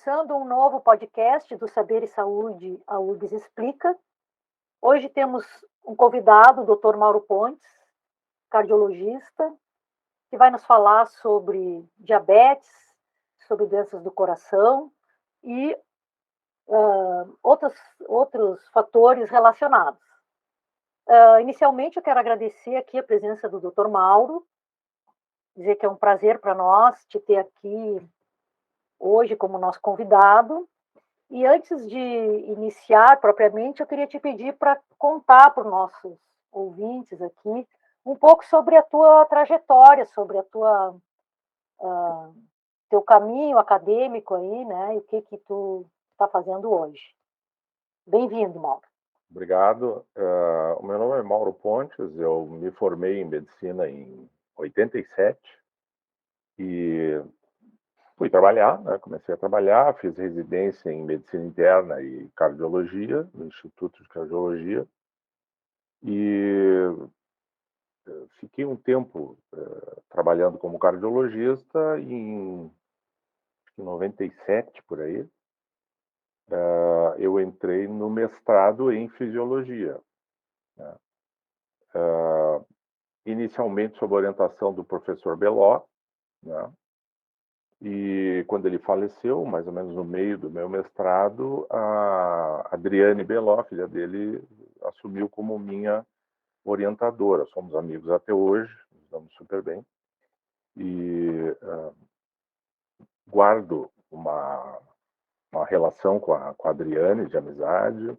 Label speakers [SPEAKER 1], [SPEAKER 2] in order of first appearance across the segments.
[SPEAKER 1] começando um novo podcast do Saber e Saúde, a URGS Explica. Hoje temos um convidado, o Dr. Mauro Pontes, cardiologista, que vai nos falar sobre diabetes, sobre doenças do coração e outros fatores relacionados. Inicialmente, eu quero agradecer aqui a presença do Dr. Mauro, dizer que é um prazer para nós te ter aqui hoje como nosso convidado. E antes de iniciar propriamente, eu queria te pedir para contar para os nossos ouvintes aqui um pouco sobre a tua trajetória, sobre a teu caminho acadêmico aí, né? E o que tu está fazendo hoje. Bem-vindo, Mauro.
[SPEAKER 2] Obrigado. O meu nome é Mauro Pontes, eu me formei em medicina em 87 e fui trabalhar, né? Comecei a trabalhar, fiz residência em medicina interna e cardiologia, no Instituto de Cardiologia, e fiquei um tempo trabalhando como cardiologista em 97, por aí. Eu entrei no mestrado em fisiologia, né? Inicialmente sob orientação do professor Beló, né? E quando ele faleceu, mais ou menos no meio do meu mestrado, a Adriane Beló, filha dele, assumiu como minha orientadora. Somos amigos até hoje, nos damos super bem. E guardo uma relação com a Adriane de amizade.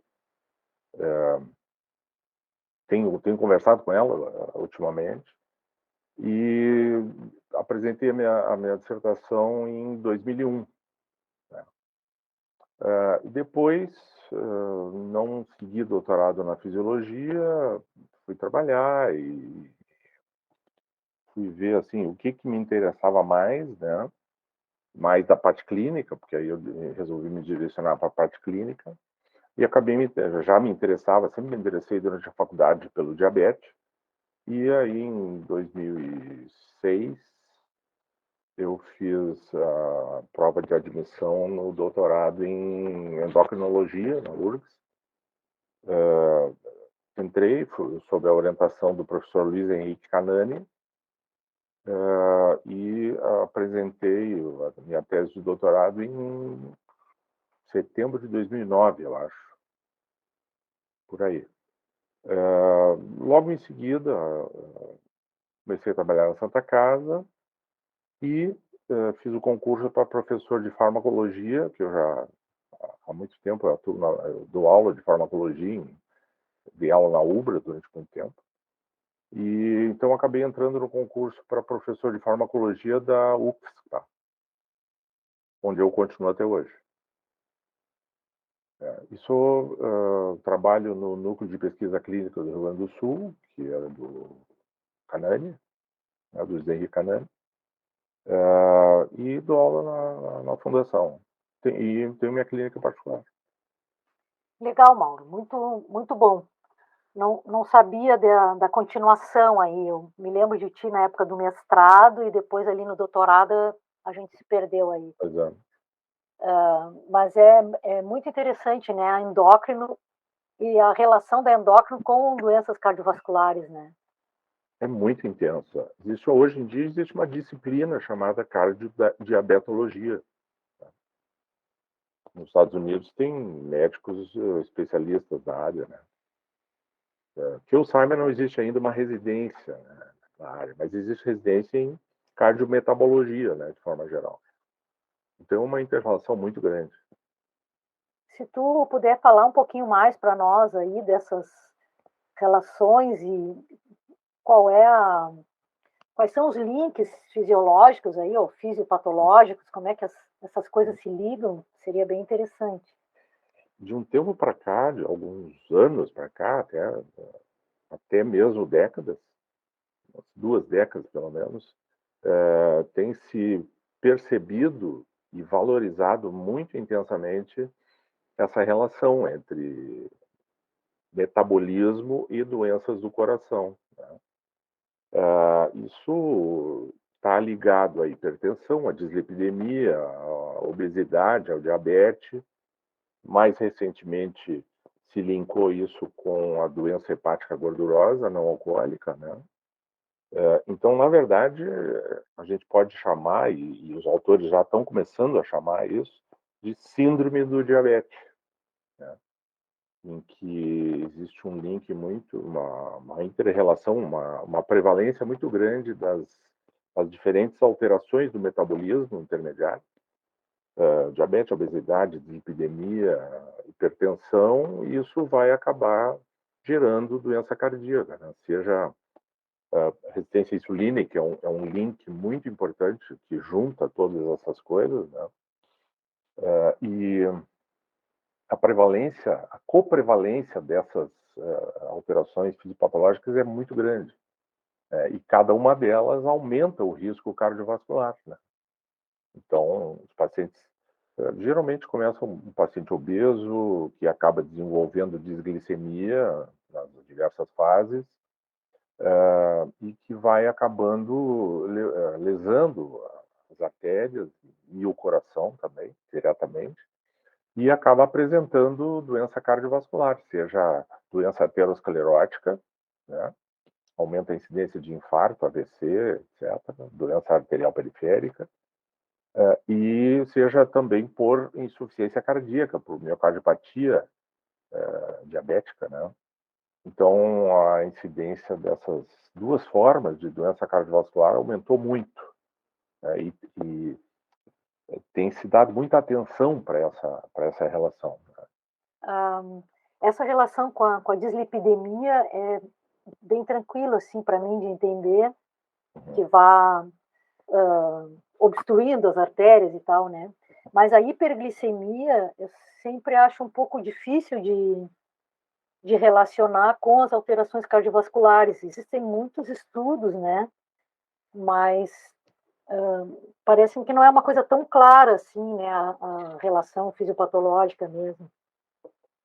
[SPEAKER 2] Tenho conversado com ela ultimamente. E apresentei a minha dissertação em 2001. Né? Depois, não segui doutorado na fisiologia, fui trabalhar e fui ver assim o que me interessava mais, né? Mais da parte clínica, porque aí eu resolvi me direcionar para a parte clínica e já me interessava, sempre me interessei durante a faculdade pelo diabetes. E aí em 2006 eu fiz a prova de admissão no doutorado em endocrinologia na URGS. Entrei sob a orientação do professor Luiz Henrique Canani e apresentei a minha tese de doutorado em setembro de 2009, eu acho, por aí. Logo em seguida, comecei a trabalhar na Santa Casa e fiz o concurso para professor de farmacologia, que eu já há muito tempo eu dou aula de farmacologia, dei aula na UBRA durante muito tempo. E então acabei entrando no concurso para professor de farmacologia da UFSC, onde eu continuo até hoje. Trabalho no Núcleo de Pesquisa Clínica do Rio Grande do Sul, que era do Canani, né, do Zé Henrique Canani, e dou aula na fundação. E tenho minha clínica particular.
[SPEAKER 1] Legal, Mauro. Muito, muito bom. Não sabia da continuação aí. Eu me lembro de ti na época do mestrado e depois ali no doutorado a gente se perdeu aí.
[SPEAKER 2] Pois é.
[SPEAKER 1] Mas é muito interessante, né? A endócrino e a relação da endócrino com doenças cardiovasculares, né?
[SPEAKER 2] É muito intensa. Hoje em dia existe uma disciplina chamada cardiodiabetologia. Nos Estados Unidos tem médicos especialistas na área, né? Que eu saiba, não existe ainda uma residência, né, na área, mas existe residência em cardiometabologia, né, de forma geral. Então, é uma interrelação muito grande.
[SPEAKER 1] Se tu puder falar um pouquinho mais para nós aí dessas relações e quais são os links fisiológicos aí, ou fisiopatológicos, como é que essas coisas se ligam, seria bem interessante.
[SPEAKER 2] De um tempo para cá, de alguns anos para cá, até mesmo décadas, 2 décadas pelo menos, tem se percebido e valorizado muito intensamente essa relação entre metabolismo e doenças do coração, né? Isso está ligado à hipertensão, à dislipidemia, à obesidade, ao diabetes. Mais recentemente, se linkou isso com a doença hepática gordurosa não alcoólica, né? Então, na verdade, a gente pode chamar, e os autores já estão começando a chamar isso, de síndrome do diabetes, né? Em que existe um link muito, uma inter-relação, uma prevalência muito grande das diferentes alterações do metabolismo intermediário, diabetes, obesidade, dislipidemia, hipertensão, e isso vai acabar gerando doença cardíaca, né? Seja resistência insulínica, que é um link muito importante que junta todas essas coisas, né? E a prevalência, a coprevalência dessas alterações fisiopatológicas é muito grande. E cada uma delas aumenta o risco cardiovascular, né? Então, os pacientes geralmente começam um paciente obeso que acaba desenvolvendo disglicemia nas diversas fases, e que vai acabando lesando as artérias e o coração também, diretamente, e acaba apresentando doença cardiovascular, seja doença aterosclerótica, né? Aumenta a incidência de infarto, AVC, etc., doença arterial periférica, e seja também por insuficiência cardíaca, por miocardiopatia diabética, né? Então, a incidência dessas duas formas de doença cardiovascular aumentou muito, né? E tem se dado muita atenção para essa relação, né?
[SPEAKER 1] Essa relação com a dislipidemia é bem tranquilo, assim, para mim de entender, que vá obstruindo as artérias e tal, né? Mas a hiperglicemia eu sempre acho um pouco difícil de relacionar com as alterações cardiovasculares. Existem muitos estudos, né? Mas parece que não é uma coisa tão clara assim, né? A relação fisiopatológica mesmo.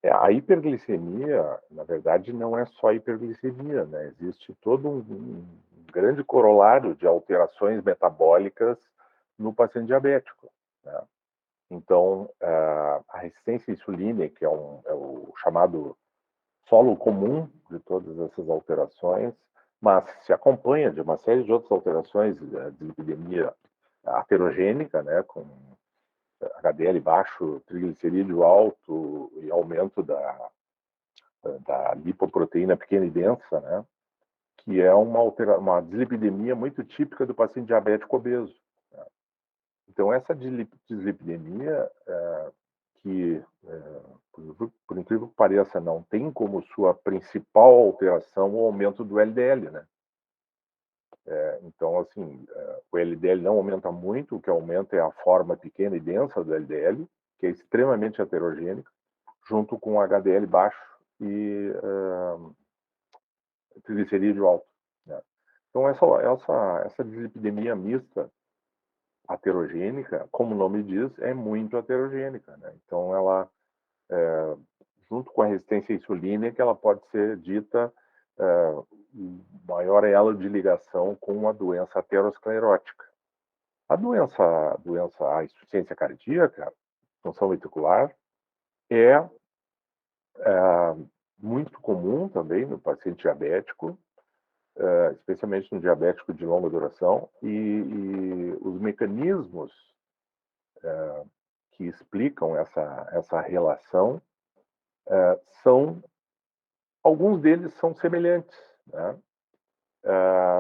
[SPEAKER 2] A hiperglicemia, na verdade, não é só hiperglicemia, né? Existe todo um grande corolário de alterações metabólicas no paciente diabético, né? Então, a resistência insulínica, que é o chamado solo comum de todas essas alterações, mas se acompanha de uma série de outras alterações de lipidemia aterogênica, né, com HDL baixo, triglicerídeo alto e aumento da lipoproteína pequena e densa, né, que é uma dislipidemia muito típica do paciente diabético obeso, né? Então, essa dislipidemia, que, por incrível que pareça, não tem como sua principal alteração o aumento do LDL, né? Então, assim, o LDL não aumenta muito, o que aumenta é a forma pequena e densa do LDL, que é extremamente heterogênica, junto com HDL baixo e triglicerídeo alto, né? Então, essa dislipidemia mista aterogênica, como o nome diz, é muito heterogênica, né? Então, ela, junto com a resistência insulínica, ela pode ser dita o maior elo de ligação com a doença aterosclerótica. A insuficiência cardíaca, função ventricular, é muito comum também no paciente diabético, especialmente no diabético de longa duração, e os mecanismos que explicam essa relação são, alguns deles são semelhantes, né?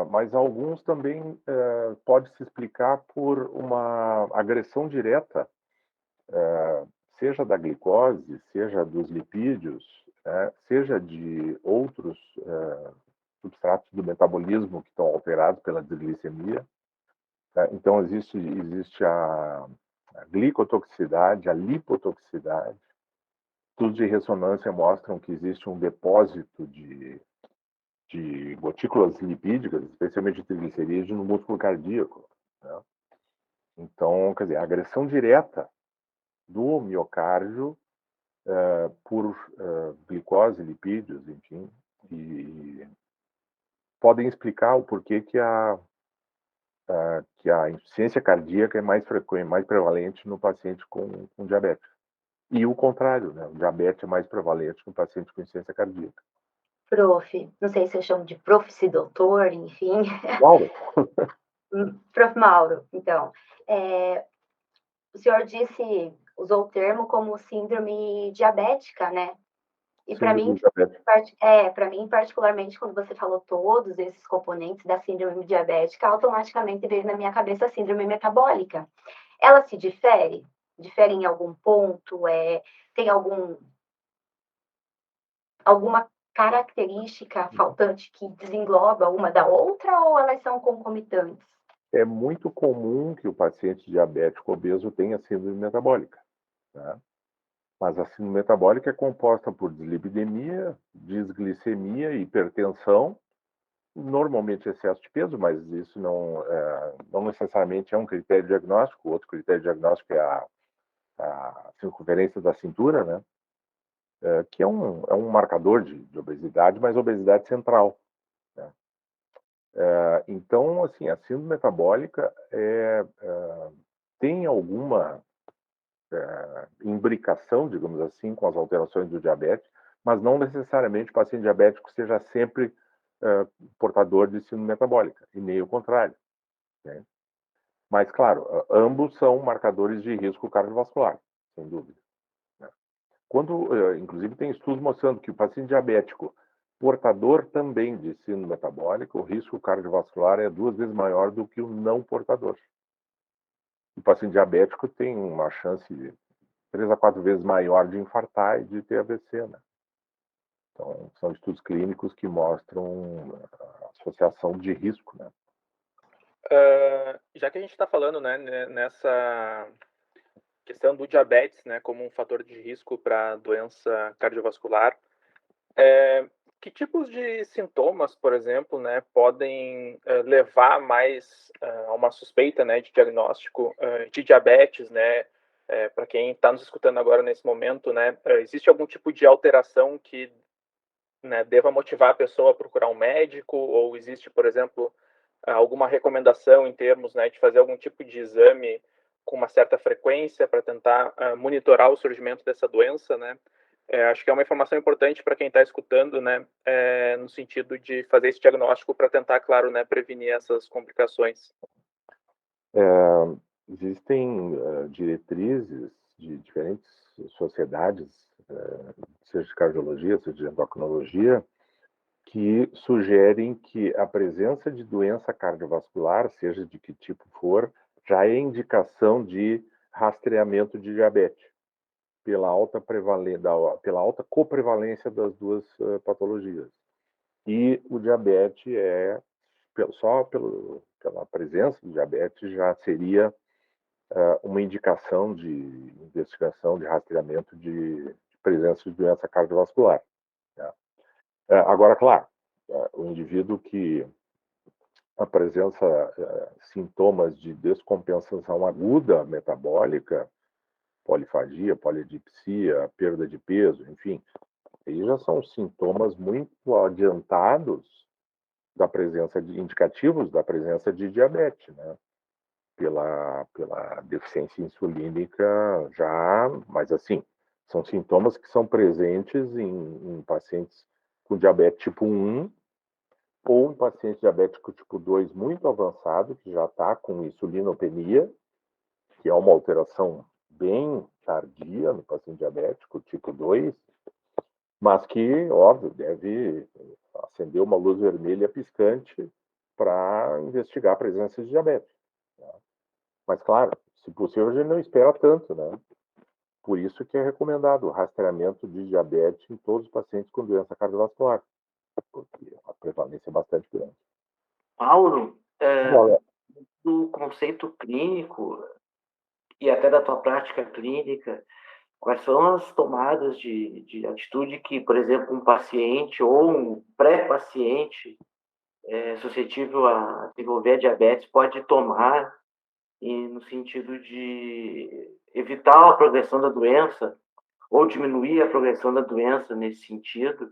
[SPEAKER 2] Mas alguns também pode se explicar por uma agressão direta, seja da glicose, seja dos lipídios, seja de outros substratos do metabolismo que estão alterados pela desglicemia. Então, existe a glicotoxicidade, a lipotoxicidade. Estudos de ressonância mostram que existe um depósito de gotículas lipídicas, especialmente de triglicerídeos, no músculo cardíaco, né? Então, quer dizer, a agressão direta do miocárdio por glicose, lipídios, enfim, e podem explicar o porquê que que a insuficiência cardíaca é mais frequente, mais prevalente no paciente com diabetes. E o contrário, né? O diabetes é mais prevalente no paciente com insuficiência cardíaca.
[SPEAKER 3] Prof, não sei se eu chamo de prof, se doutor, enfim.
[SPEAKER 2] Mauro?
[SPEAKER 3] Prof. Mauro, então, o senhor usou o termo como síndrome diabética, né? E para mim, particularmente, quando você falou todos esses componentes da síndrome diabética, automaticamente veio na minha cabeça a síndrome metabólica. Ela se difere? Difere em algum ponto? Tem alguma característica faltante que desengloba uma da outra ou elas são concomitantes?
[SPEAKER 2] É muito comum que o paciente diabético obeso tenha síndrome metabólica, né? Mas a síndrome metabólica é composta por dislipidemia, desglicemia, hipertensão, normalmente excesso de peso, mas isso não necessariamente é um critério diagnóstico. Outro critério diagnóstico é a circunferência da cintura, né? Que é um marcador de obesidade, mas obesidade central, né? Então, assim, a síndrome metabólica tem alguma imbricação, digamos assim, com as alterações do diabetes, mas não necessariamente o paciente diabético seja sempre portador de síndrome metabólica, e nem o contrário, né? Mas, claro, ambos são marcadores de risco cardiovascular, sem dúvida, né? Inclusive, tem estudos mostrando que o paciente diabético portador também de síndrome metabólica, o risco cardiovascular é 2 vezes maior do que o não portador. O paciente diabético tem uma chance 3 a 4 vezes maior de infartar e de ter AVC, né? Então, são estudos clínicos que mostram a associação de risco, né?
[SPEAKER 4] Já que a gente está falando, né, nessa questão do diabetes, né, como um fator de risco para doença cardiovascular, que tipos de sintomas, por exemplo, né, podem levar mais a uma suspeita, né, de diagnóstico de diabetes, né? Para quem está nos escutando agora nesse momento, né, existe algum tipo de alteração que, né, deva motivar a pessoa a procurar um médico, ou existe, por exemplo, alguma recomendação em termos, né, de fazer algum tipo de exame com uma certa frequência para tentar monitorar o surgimento dessa doença, né? Acho que é uma informação importante para quem está escutando, né, no sentido de fazer esse diagnóstico para tentar, claro, né, prevenir essas complicações.
[SPEAKER 2] Existem diretrizes de diferentes sociedades, seja de cardiologia, seja de endocrinologia, que sugerem que a presença de doença cardiovascular, seja de que tipo for, já é indicação de rastreamento de diabetes, pela alta coprevalência das duas patologias. E o diabetes só pela presença do diabetes já seria uma indicação de investigação, de rastreamento de presença de doença cardiovascular, né? Agora, claro, o indivíduo que apresenta sintomas de descompensação aguda metabólica, polifagia, polidipsia, perda de peso, enfim, aí já são sintomas muito adiantados da presença indicativos da presença de diabetes, né? Pela deficiência insulínica já, mas assim, são sintomas que são presentes em pacientes com diabetes tipo 1 ou em paciente diabético tipo 2 muito avançado, que já está com insulinopenia, que é uma alteração bem tardia no paciente diabético tipo 2, mas que, óbvio, deve acender uma luz vermelha piscante para investigar a presença de diabetes, né? Mas, claro, se possível, a gente não espera tanto, né? Por isso que é recomendado o rastreamento de diabetes em todos os pacientes com doença cardiovascular, porque a prevalência é bastante grande.
[SPEAKER 5] Paulo, do conceito clínico e até da tua prática clínica, quais são as tomadas de atitude que, por exemplo, um paciente ou um pré-paciente suscetível a desenvolver diabetes pode tomar no sentido de evitar a progressão da doença ou diminuir a progressão da doença nesse sentido?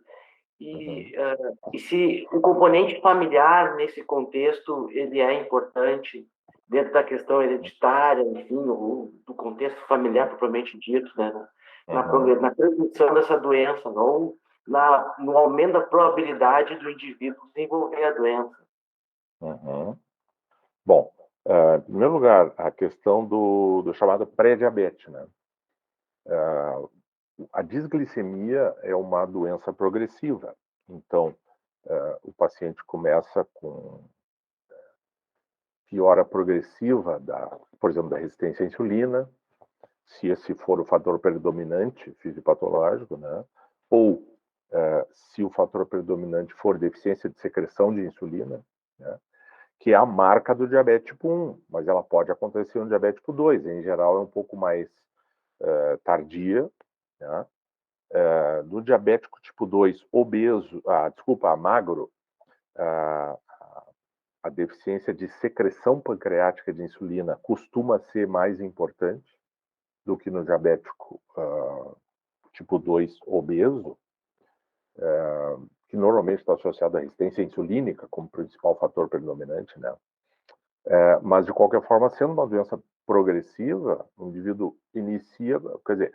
[SPEAKER 5] E se o componente familiar, nesse contexto, ele é importante dentro da questão hereditária, enfim, ou do contexto familiar propriamente dito, né? Na transmissão dessa doença, não no aumento da probabilidade do indivíduo desenvolver a doença.
[SPEAKER 2] Bom, em primeiro lugar, a questão do chamado pré-diabetes, né? A disglicemia é uma doença progressiva. Então, o paciente começa com piora progressiva, por exemplo, da resistência à insulina, se esse for o fator predominante fisiopatológico, né? Ou se o fator predominante for deficiência de secreção de insulina, né? Que é a marca do diabetes tipo 1, mas ela pode acontecer no diabetes tipo 2. Em geral, é um pouco mais tardia, né? Do diabético tipo 2 obeso, magro, a deficiência de secreção pancreática de insulina costuma ser mais importante do que no diabético tipo 2 obeso, que normalmente está associado à resistência insulínica como principal fator predominante, né? Mas, de qualquer forma, sendo uma doença progressiva, o indivíduo inicia, quer dizer,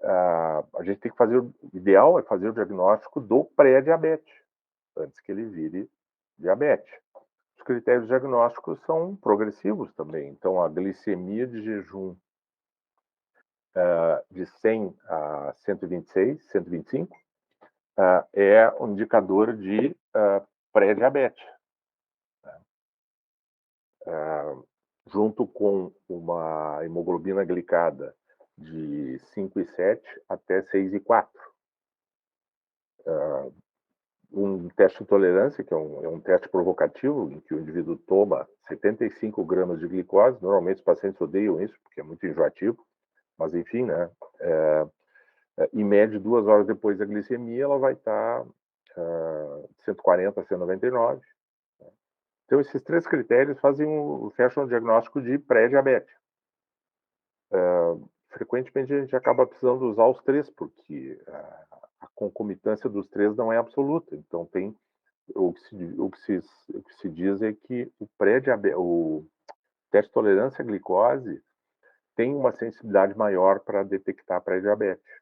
[SPEAKER 2] a gente tem que fazer, o ideal é fazer o diagnóstico do pré-diabetes, antes que ele vire diabetes. Os critérios diagnósticos são progressivos também, então a glicemia de jejum de 100 a 126, 125, é um indicador de pré-diabetes. Junto com uma hemoglobina glicada de 5,7 até 6,4. Um teste de tolerância, que é um teste provocativo, em que o indivíduo toma 75 gramas de glicose. Normalmente os pacientes odeiam isso, porque é muito enjoativo, mas enfim, né? Em média, 2 horas depois da glicemia, ela vai estar 140 a 199. Então, esses 3 critérios fecham o diagnóstico de pré-diabetes. Frequentemente, a gente acaba precisando usar os 3, porque a concomitância dos 3 não é absoluta. Então, o que se diz é que o teste de tolerância à glicose tem uma sensibilidade maior para detectar pré-diabetes.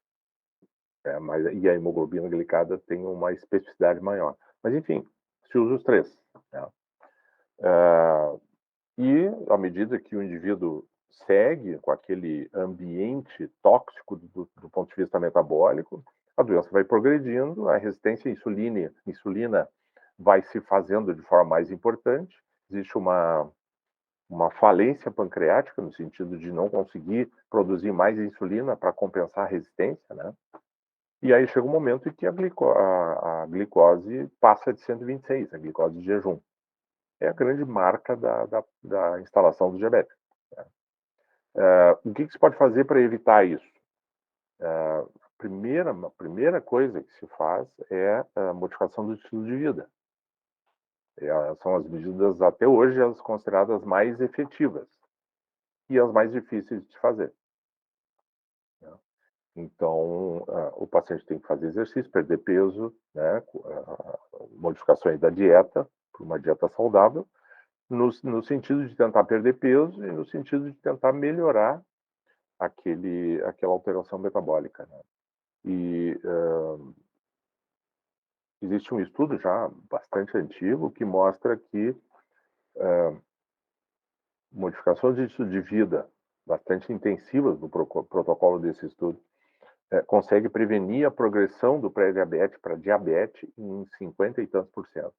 [SPEAKER 2] E a hemoglobina glicada tem uma especificidade maior. Mas, enfim, se usa os 3. Né? E, à medida que o indivíduo segue com aquele ambiente tóxico do ponto de vista metabólico, a doença vai progredindo, a resistência à insulina vai se fazendo de forma mais importante, existe uma falência pancreática, no sentido de não conseguir produzir mais insulina para compensar a resistência, né? E aí chega um momento em que a glicose passa de 126, a glicose de jejum. É a grande marca da instalação do diabetes. O que se pode fazer para evitar isso? A primeira coisa que se faz é a modificação do estilo de vida. São as medidas, até hoje, as consideradas mais efetivas e as mais difíceis de fazer. Então, o paciente tem que fazer exercício, perder peso, né? Modificações da dieta, para uma dieta saudável, no sentido de tentar perder peso e no sentido de tentar melhorar aquela alteração metabólica. Né? E existe um estudo já bastante antigo que mostra que modificações de estilo de vida bastante intensivas no protocolo desse estudo consegue prevenir a progressão do pré-diabetes para diabetes em 50 e tantos %.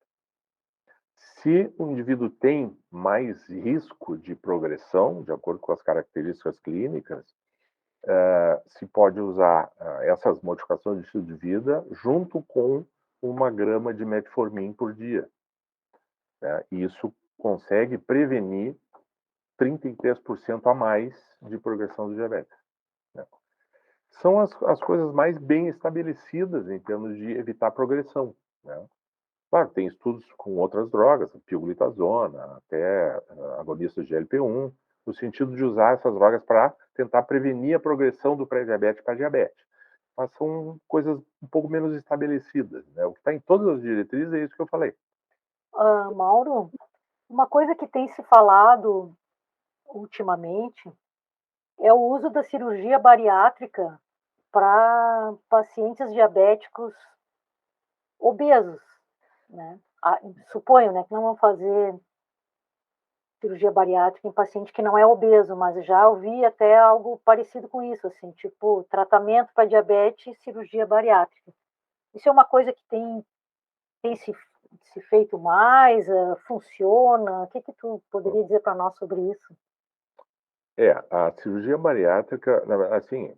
[SPEAKER 2] Se o indivíduo tem mais risco de progressão, de acordo com as características clínicas, se pode usar essas modificações de estilo de vida junto com 1 grama de metformin por dia. Né? E isso consegue prevenir 33% a mais de progressão do diabetes. Né? São as coisas mais bem estabelecidas em termos de evitar progressão. Né? Claro, tem estudos com outras drogas, pioglitazona, até agonistas de GLP-1, no sentido de usar essas drogas para tentar prevenir a progressão do pré-diabetes para diabetes. mas são coisas um pouco menos estabelecidas, né? O que está em todas as diretrizes é isso que eu falei.
[SPEAKER 1] Mauro, uma coisa que tem se falado ultimamente é o uso da cirurgia bariátrica para pacientes diabéticos obesos, né? Suponho, né, que não vão fazer cirurgia bariátrica em paciente que não é obeso, mas já ouvi até algo parecido com isso, assim, tipo tratamento para diabetes, cirurgia bariátrica. Isso é uma coisa que tem se feito mais, funciona? O que tu poderia dizer para nós sobre isso?
[SPEAKER 2] A cirurgia bariátrica, assim,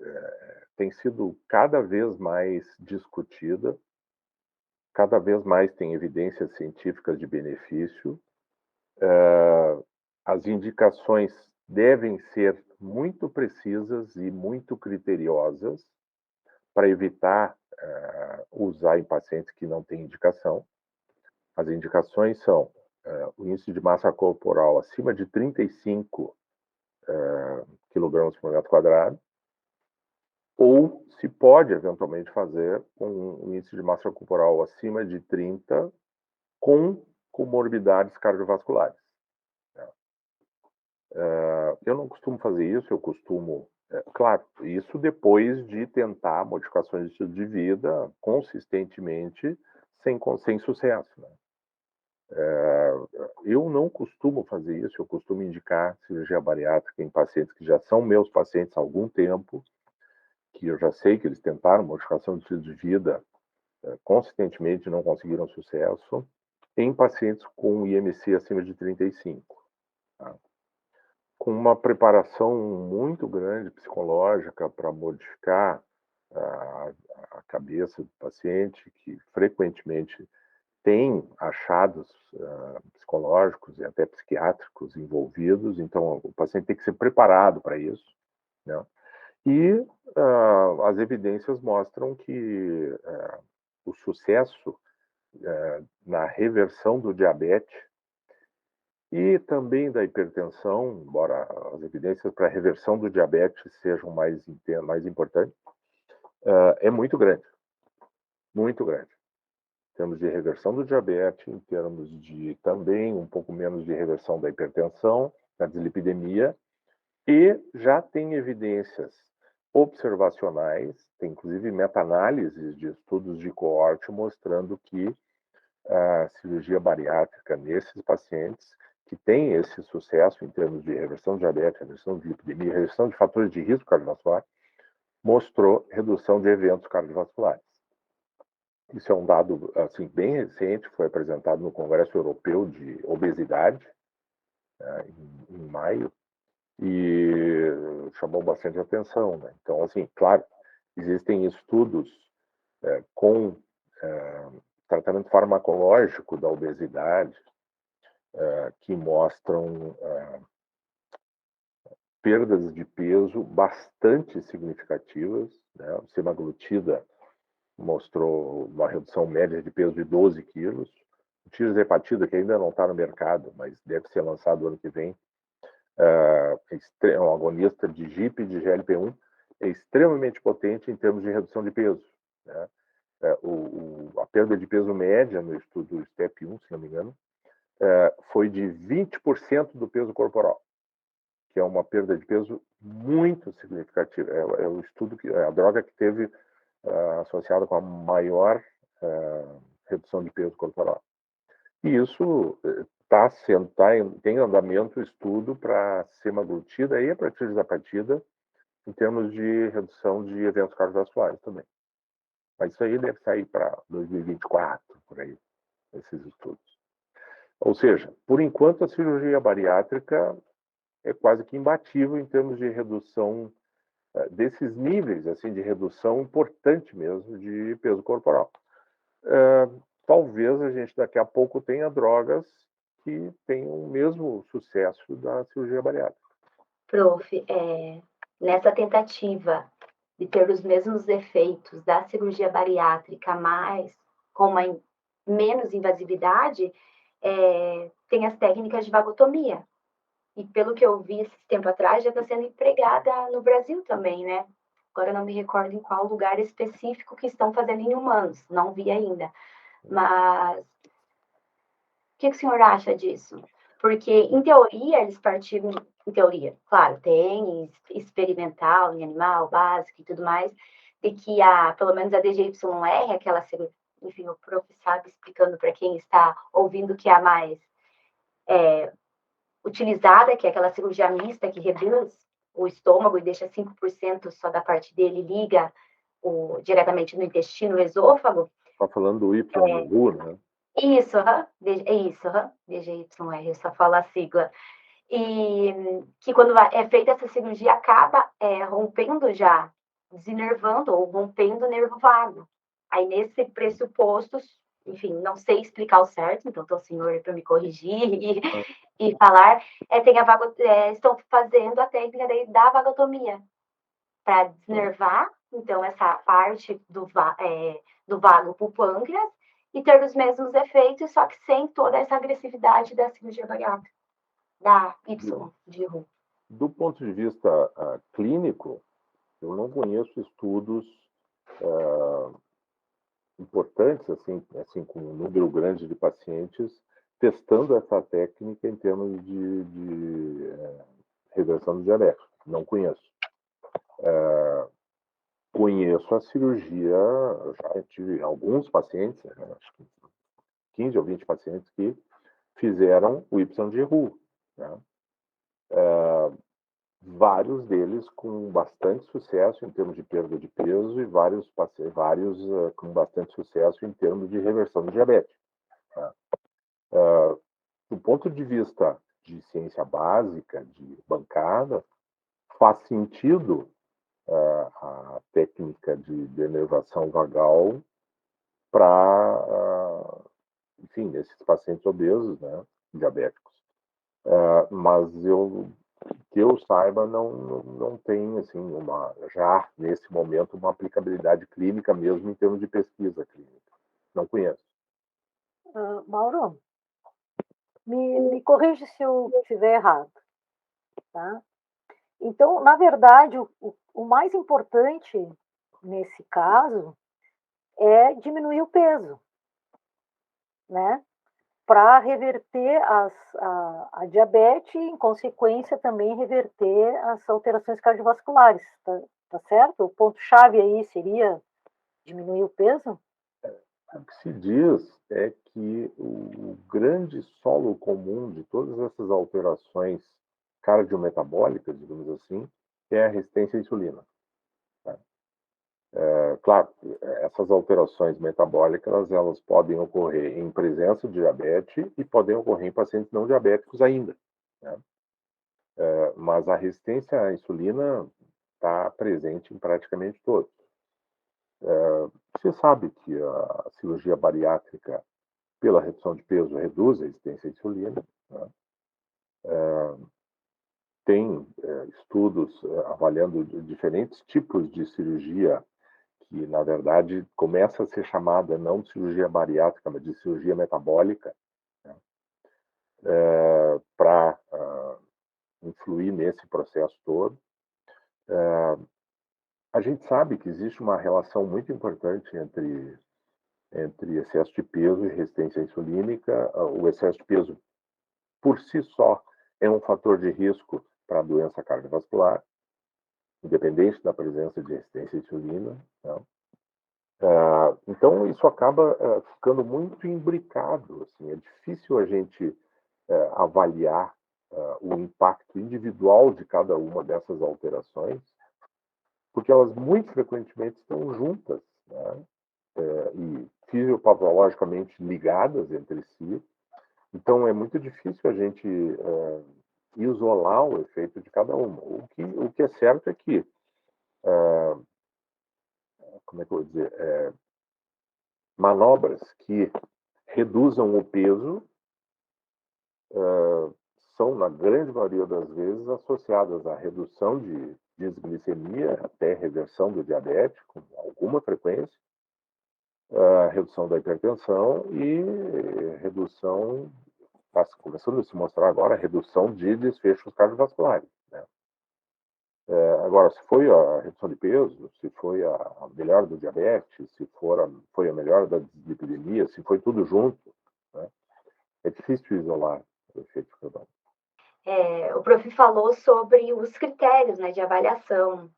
[SPEAKER 2] tem sido cada vez mais discutida, cada vez mais tem evidências científicas de benefício. As indicações devem ser muito precisas e muito criteriosas para evitar usar em pacientes que não têm indicação. As indicações são o índice de massa corporal acima de 35 quilogramas por metro quadrado, ou se pode eventualmente fazer com um índice de massa corporal acima de 30 com comorbidades cardiovasculares. Eu não costumo fazer isso, eu costumo, claro, isso depois de tentar modificações de estilo de vida consistentemente, sem sucesso. Né? Eu não costumo fazer isso, eu costumo indicar cirurgia bariátrica em pacientes que já são meus pacientes há algum tempo, que eu já sei que eles tentaram modificação de estilo de vida consistentemente não conseguiram sucesso, em pacientes com IMC acima de 35. Tá? Com uma preparação muito grande psicológica para modificar a cabeça do paciente, que frequentemente tem achados psicológicos e até psiquiátricos envolvidos, então o paciente tem que ser preparado para isso, né? E as evidências mostram que o sucesso na reversão do diabetes e também da hipertensão, embora as evidências para a reversão do diabetes sejam mais importantes, é muito grande, muito grande. Em termos de reversão do diabetes, em termos de também um pouco menos de reversão da hipertensão, da dislipidemia, e já tem evidências observacionais, tem inclusive meta-análises de estudos de coorte mostrando que a cirurgia bariátrica nesses pacientes que têm esse sucesso em termos de reversão de diabetes, reversão de lipidemia, reversão de fatores de risco cardiovascular, mostrou redução de eventos cardiovasculares. Isso é um dado assim bem recente, foi apresentado no Congresso Europeu de Obesidade, em maio, e chamou bastante atenção. Né? Então, assim, claro, existem estudos com tratamento farmacológico da obesidade que mostram perdas de peso bastante significativas. Né? O semaglutida mostrou uma redução média de peso de 12 quilos. O tirzepatida, que ainda não está no mercado, mas deve ser lançado ano que vem, é um agonista de GIP e de GLP-1, é extremamente potente em termos de redução de peso. Né? A perda de peso média no estudo STEP 1, se não me engano, foi de 20% do peso corporal, que é uma perda de peso muito significativa. É o estudo a droga que teve associada com a maior redução de peso corporal. E isso tem andamento estudo para semaglutida e para tirzepatida em termos de redução de eventos cardiovasculares também. Mas isso aí deve sair para 2024, por aí, esses estudos. Ou seja, por enquanto a cirurgia bariátrica é quase que imbatível em termos de redução desses níveis assim de redução importante mesmo de peso corporal. Talvez a gente daqui a pouco tenha drogas que tenham o mesmo sucesso da cirurgia bariátrica.
[SPEAKER 3] Prof, nessa tentativa de ter os mesmos efeitos da cirurgia bariátrica, mas com uma menos invasividade, tem as técnicas de vagotomia. E pelo que eu vi esse tempo atrás, já está sendo empregada no Brasil também, né? agora eu não me recordo em qual lugar específico que estão fazendo em humanos, não vi ainda. Mas o que o senhor acha disso? Porque, em teoria, eles partiram, em teoria, claro, tem experimental em animal, básico e tudo mais, de que pelo menos a DGYR, aquela, enfim, o prof sabe explicando para quem está ouvindo que é a mais utilizada, que é aquela cirurgia mista que reduz o estômago e deixa 5% só da parte dele, liga diretamente no intestino, o esôfago.
[SPEAKER 2] Está falando do YRU, né?
[SPEAKER 3] Isso, DGYR, eu só falo a sigla. E que quando é feita essa cirurgia, acaba rompendo já, desinervando ou rompendo o nervo vago. Aí, nesse pressuposto, enfim, não sei explicar o certo, então estou o senhor para me corrigir e falar, estão fazendo a técnica da vagotomia, para denervar, então, essa parte do vago para o pâncreas, e ter os mesmos efeitos, só que sem toda essa agressividade da cirurgia bariátrica, da de Roux.
[SPEAKER 2] Do ponto de vista clínico, eu não conheço estudos importantes, assim, com um número grande de pacientes, testando essa técnica em termos de reversão do diabetes. Não conheço. Conheço a cirurgia, já tive alguns pacientes, acho que 15 ou 20 pacientes que fizeram o Y de Roux, né? Vários deles com bastante sucesso em termos de perda de peso e vários com bastante sucesso em termos de reversão do diabetes. Né? Do ponto de vista de ciência básica, de bancada, faz sentido a técnica de denervação vagal para, enfim, esses pacientes obesos, né, diabéticos. Mas que eu saiba, não tem, assim, já nesse momento, uma aplicabilidade clínica mesmo em termos de pesquisa clínica. Não conheço.
[SPEAKER 1] Mauro, me corrige se eu estiver errado, tá? Então, na verdade, o mais importante nesse caso é diminuir o peso, né? Para reverter a diabetes e, em consequência, também reverter as alterações cardiovasculares, tá certo? O ponto-chave aí seria diminuir o peso?
[SPEAKER 2] O que se diz é que o grande solo comum de todas essas alterações cardiometabólicas, digamos assim, é a resistência à insulina. Né? Claro, essas alterações metabólicas elas podem ocorrer em presença de diabetes e podem ocorrer em pacientes não diabéticos ainda. Né? Mas a resistência à insulina está presente em praticamente todos. Você sabe que a cirurgia bariátrica, pela redução de peso, reduz a resistência à insulina. Né? Tem estudos avaliando diferentes tipos de cirurgia que, na verdade, começa a ser chamada não de cirurgia bariátrica, mas de cirurgia metabólica, né? Para influir nesse processo todo. A gente sabe que existe uma relação muito importante entre excesso de peso e resistência insulínica. O excesso de peso, por si só, é um fator de risco para a doença cardiovascular, independente da presença de resistência à insulina. Né? Então, isso acaba ficando muito imbricado. Assim, é difícil a gente avaliar o impacto individual de cada uma dessas alterações, porque elas muito frequentemente estão juntas, né? E fisiopatologicamente ligadas entre si. Então, é muito difícil a gente isolar o efeito de cada uma. O que é certo é que, como é que eu vou dizer, manobras que reduzam o peso são, na grande maioria das vezes, associadas à redução de desglicemia, até reversão do diabetes, com alguma frequência, redução da hipertensão e redução, está começando a se mostrar agora, redução de desfechos cardiovasculares. Né? Agora, se foi a redução de peso, se foi a melhora do diabetes, se foi a melhora da dislipidemia, se foi tudo junto, né? É difícil isolar o efeito secundário.
[SPEAKER 3] O prof falou sobre os critérios, né, de avaliação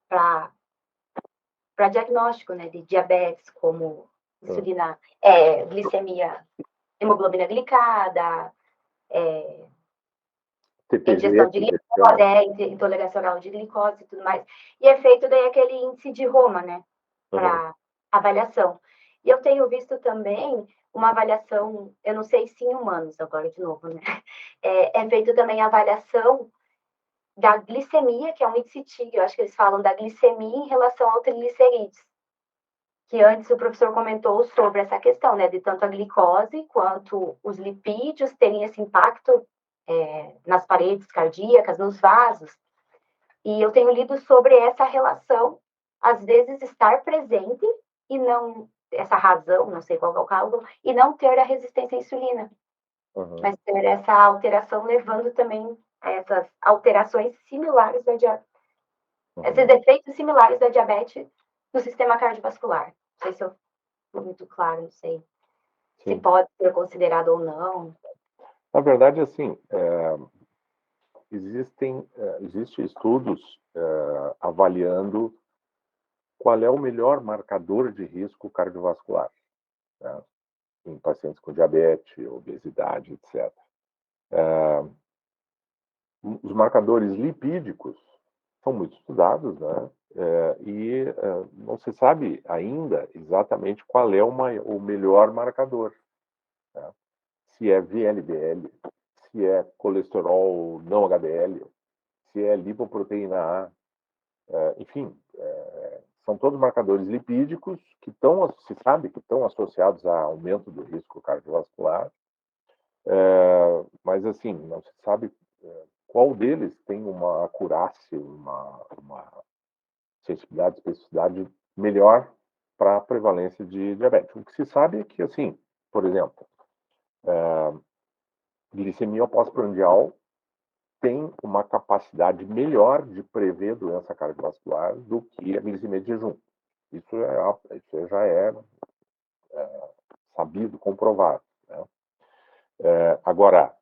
[SPEAKER 3] para diagnóstico, né, de diabetes, como insulina, glicemia, hemoglobina glicada, ingestão de glicose, intolerância oral de glicose e tudo mais. E é feito daí aquele índice de Roma, né, para avaliação. E eu tenho visto também uma avaliação, eu não sei se em humanos agora de novo, né, é feito também a avaliação da glicemia, que é um índice TIG, eu acho que eles falam da glicemia em relação ao triglicerídeos, que antes o professor comentou sobre essa questão, né, de tanto a glicose quanto os lipídios terem esse impacto nas paredes cardíacas, nos vasos. E eu tenho lido sobre essa relação, às vezes estar presente e não, essa razão, não sei qual é o cálculo, e não ter a resistência à insulina. Mas ter essa alteração levando também a essas alterações similares da diabetes, esses efeitos similares da diabetes no sistema cardiovascular. Não sei se eu fui muito claro, não sei se pode ser considerado ou não.
[SPEAKER 2] Na verdade, assim, existem estudos avaliando qual é o melhor marcador de risco cardiovascular, né, em pacientes com diabetes, obesidade, etc. Os marcadores lipídicos são muito estudados, né? E não se sabe ainda exatamente qual é o melhor marcador, né? Se é VLDL, se é colesterol não HDL, se é lipoproteína A, enfim, são todos marcadores lipídicos que se sabe que estão associados a aumento do risco cardiovascular, mas assim, não se sabe qual deles tem uma acurácia, uma sensibilidade, especificidade melhor para a prevalência de diabetes. O que se sabe é que, assim, por exemplo, glicemia pós-prandial tem uma capacidade melhor de prever doença cardiovascular do que a glicemia de jejum. Isso já é sabido, comprovado, né? Agora,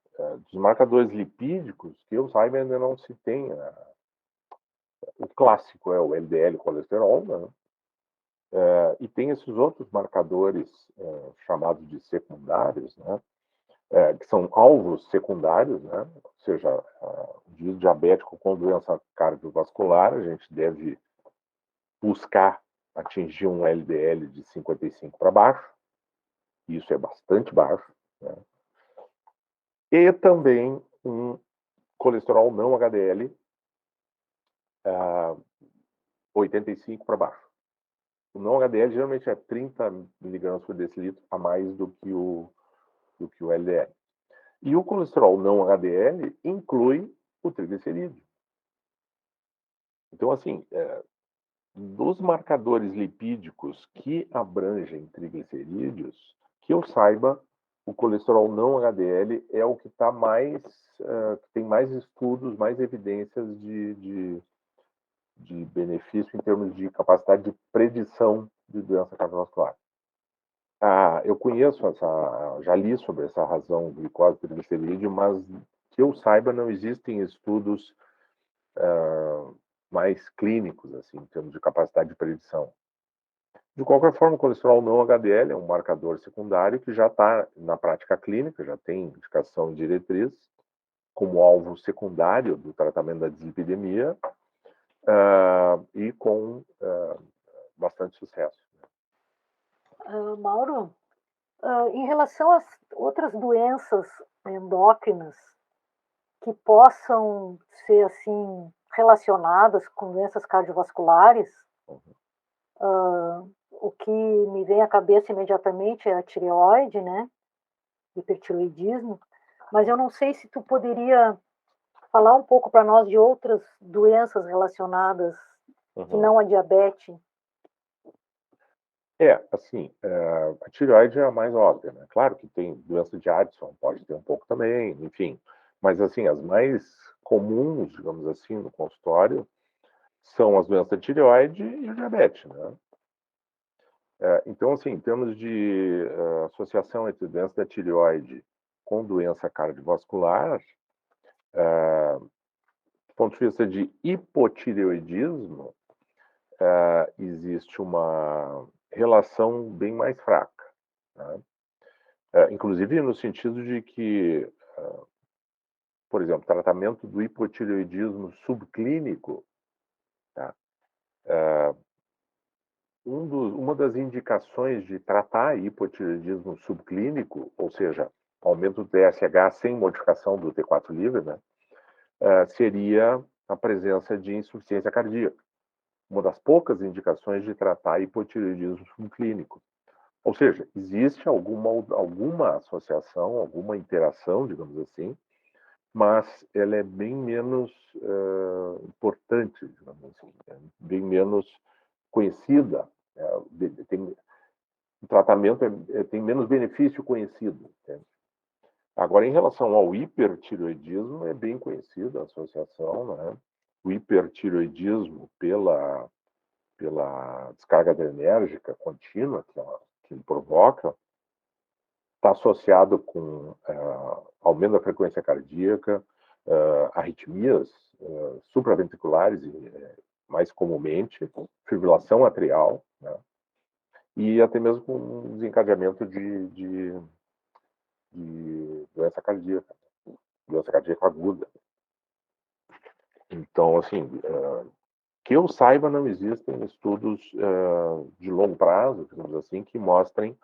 [SPEAKER 2] dos marcadores lipídicos, que eu saiba, ainda não se tem. O clássico é o LDL colesterol, né? E tem esses outros marcadores chamados de secundários, né? Que são alvos secundários, né? Ou seja, o diabético com doença cardiovascular, a gente deve buscar atingir um LDL de 55 para baixo, isso é bastante baixo, né? E também um colesterol não HDL 85 para baixo. O não HDL geralmente é 30 miligramas por decilitro a mais do que o LDL. E o colesterol não HDL inclui o triglicerídeo. Então, assim, dos marcadores lipídicos que abrangem triglicerídeos, que eu saiba, o colesterol não HDL é o que está mais, que tem mais estudos, mais evidências de benefício em termos de capacidade de predição de doença cardiovascular. Eu conheço já li sobre essa razão glicose e triglicerídeo, mas que eu saiba não existem estudos mais clínicos, assim, em termos de capacidade de predição. De qualquer forma, o colesterol não HDL é um marcador secundário que já está na prática clínica, já tem indicação e diretriz como alvo secundário do tratamento da dislipidemia e com bastante sucesso.
[SPEAKER 1] Mauro, em relação às outras doenças endócrinas que possam ser assim relacionadas com doenças cardiovasculares, o que me vem à cabeça imediatamente é a tireoide, né? Hipertireoidismo, mas eu não sei se tu poderia falar um pouco para nós de outras doenças relacionadas que não a diabetes.
[SPEAKER 2] Assim, a tireoide é a mais óbvia, né? Claro que tem doença de Addison, pode ter um pouco também, enfim, Mas, assim, as mais comuns, digamos assim, no consultório, são as doenças da tireoide e o diabetes, né? Então, assim, em termos de associação entre doença da tireoide com doença cardiovascular, do ponto de vista de hipotireoidismo, existe uma relação bem mais fraca, né? Inclusive no sentido de que, por exemplo, tratamento do hipotireoidismo subclínico, tá? Uma das indicações de tratar hipotireoidismo subclínico, ou seja, aumento do TSH sem modificação do T4 livre, né, seria a presença de insuficiência cardíaca. Uma das poucas indicações de tratar hipotireoidismo subclínico. Ou seja, existe alguma associação, alguma interação, digamos assim, mas ela é bem menos importante, digamos assim, bem menos conhecida. O tratamento tem menos benefício conhecido. Entende? Agora, em relação ao hipertireoidismo, é bem conhecida a associação, né? O hipertireoidismo pela descarga adrenérgica contínua que ele provoca, está associado com aumento da frequência cardíaca, arritmias supraventriculares, mais comumente, fibrilação atrial, né? E até mesmo com desencadeamento de doença cardíaca aguda. Então, assim, que eu saiba, não existem estudos de longo prazo, digamos assim, que mostrem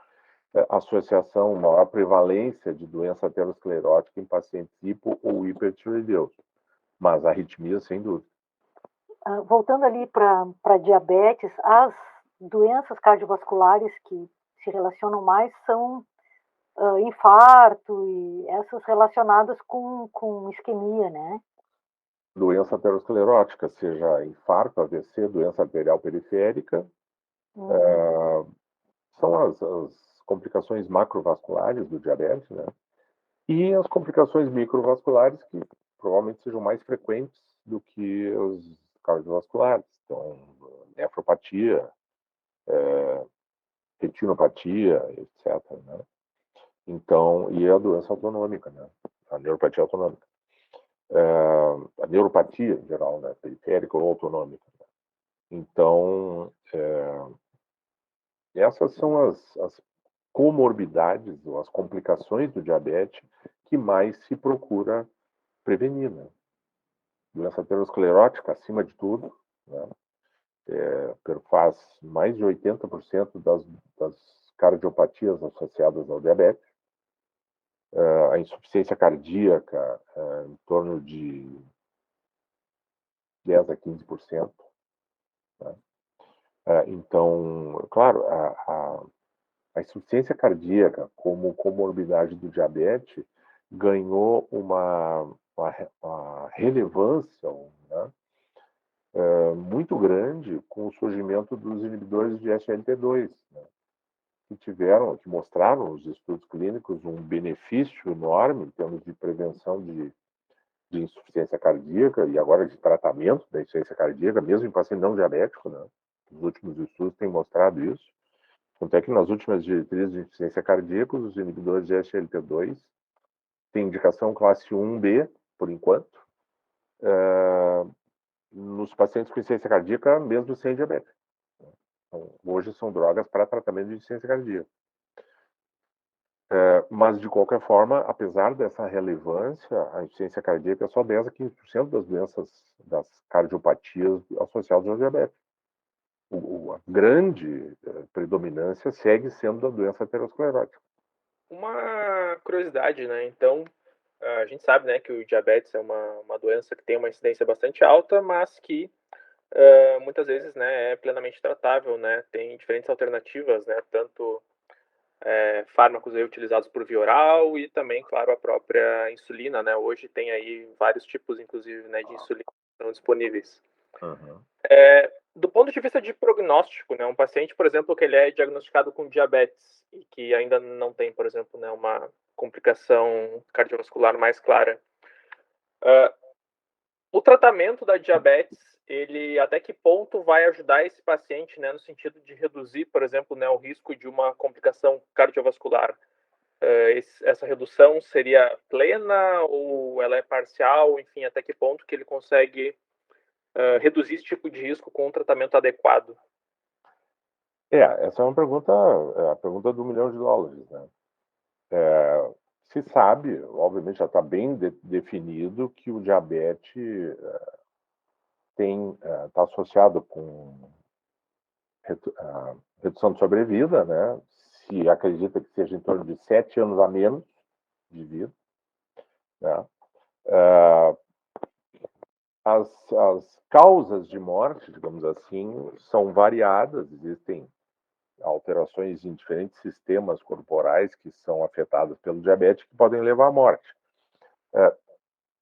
[SPEAKER 2] associação, maior prevalência de doença aterosclerótica em pacientes hipo ou hipertireoideus. Mas a arritmia, sem dúvida.
[SPEAKER 1] Voltando ali para diabetes, as doenças cardiovasculares que se relacionam mais são infarto e essas relacionadas com isquemia, né?
[SPEAKER 2] Doença aterosclerótica, seja infarto, AVC, doença arterial periférica, são as complicações macrovasculares do diabetes, né? E as complicações microvasculares, que provavelmente sejam mais frequentes do que os cardiovasculares. Então, nefropatia, retinopatia, etc. Né? Então, e a doença autonômica, né? A neuropatia autonômica. A neuropatia, em geral, né? Periférica ou autonômica. Né? Então, essas são as comorbidades ou as complicações do diabetes que mais se procura prevenir, né? Doença aterosclerótica, acima de tudo, né? Perfaz mais de 80% das cardiopatias associadas ao diabetes. A insuficiência cardíaca, em torno de 10 a 15%. Né? Então, claro, a insuficiência cardíaca como comorbidade do diabetes ganhou uma relevância, né, muito grande com o surgimento dos inibidores de SGLT2, né, que mostraram nos estudos clínicos um benefício enorme em termos de prevenção de insuficiência cardíaca e agora de tratamento da insuficiência cardíaca, mesmo em paciente não diabético, né? Os últimos estudos têm mostrado isso. Tanto é que nas últimas diretrizes de insuficiência cardíaca, os inibidores de SGLT2 têm indicação classe 1B, por enquanto, nos pacientes com insuficiência cardíaca, mesmo sem diabetes. Então, hoje são drogas para tratamento de insuficiência cardíaca. Mas, de qualquer forma, apesar dessa relevância, a insuficiência cardíaca é só 10 a 15% das doenças, das cardiopatias associadas ao diabetes. A grande predominância segue sendo da doença aterosclerótica.
[SPEAKER 4] Uma curiosidade, né? Então, a gente sabe, né, que o diabetes é uma doença que tem uma incidência bastante alta, mas que muitas vezes, né, é plenamente tratável, né? Tem diferentes alternativas, né? Tanto fármacos aí utilizados por via oral e também, claro, a própria insulina, né? Hoje tem aí vários tipos, inclusive, né, de insulina que estão disponíveis.
[SPEAKER 2] Uhum.
[SPEAKER 4] Do ponto de vista de prognóstico, né, um paciente, por exemplo, que ele é diagnosticado com diabetes e que ainda não tem, por exemplo, né, uma complicação cardiovascular mais clara, O tratamento da diabetes, ele até que ponto vai ajudar esse paciente, né, no sentido de reduzir, por exemplo, né, o risco de uma complicação cardiovascular? Essa redução seria plena ou ela é parcial? Enfim, até que ponto que ele consegue reduzir esse tipo de risco com um tratamento adequado?
[SPEAKER 2] Essa é uma pergunta, a pergunta do $1 milhão, né? Se sabe, obviamente já está bem definido que o diabetes está associado com redução de sobrevida, né? Se acredita que seja em torno de 7 anos a menos de vida, né? As causas de morte, digamos assim, são variadas, existem alterações em diferentes sistemas corporais que são afetados pelo diabetes que podem levar à morte.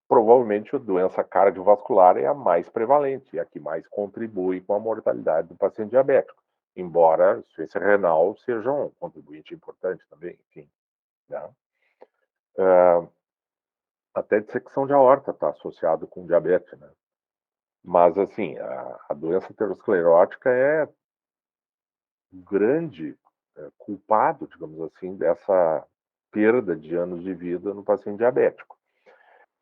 [SPEAKER 2] Provavelmente a doença cardiovascular é a mais prevalente, e a que mais contribui com a mortalidade do paciente diabético, embora a insuficiência renal seja um contribuinte importante também, enfim. Né? Até dissecção de aorta está associado com diabetes, né? Mas, assim, a doença aterosclerótica é um grande culpado, digamos assim, dessa perda de anos de vida no paciente diabético.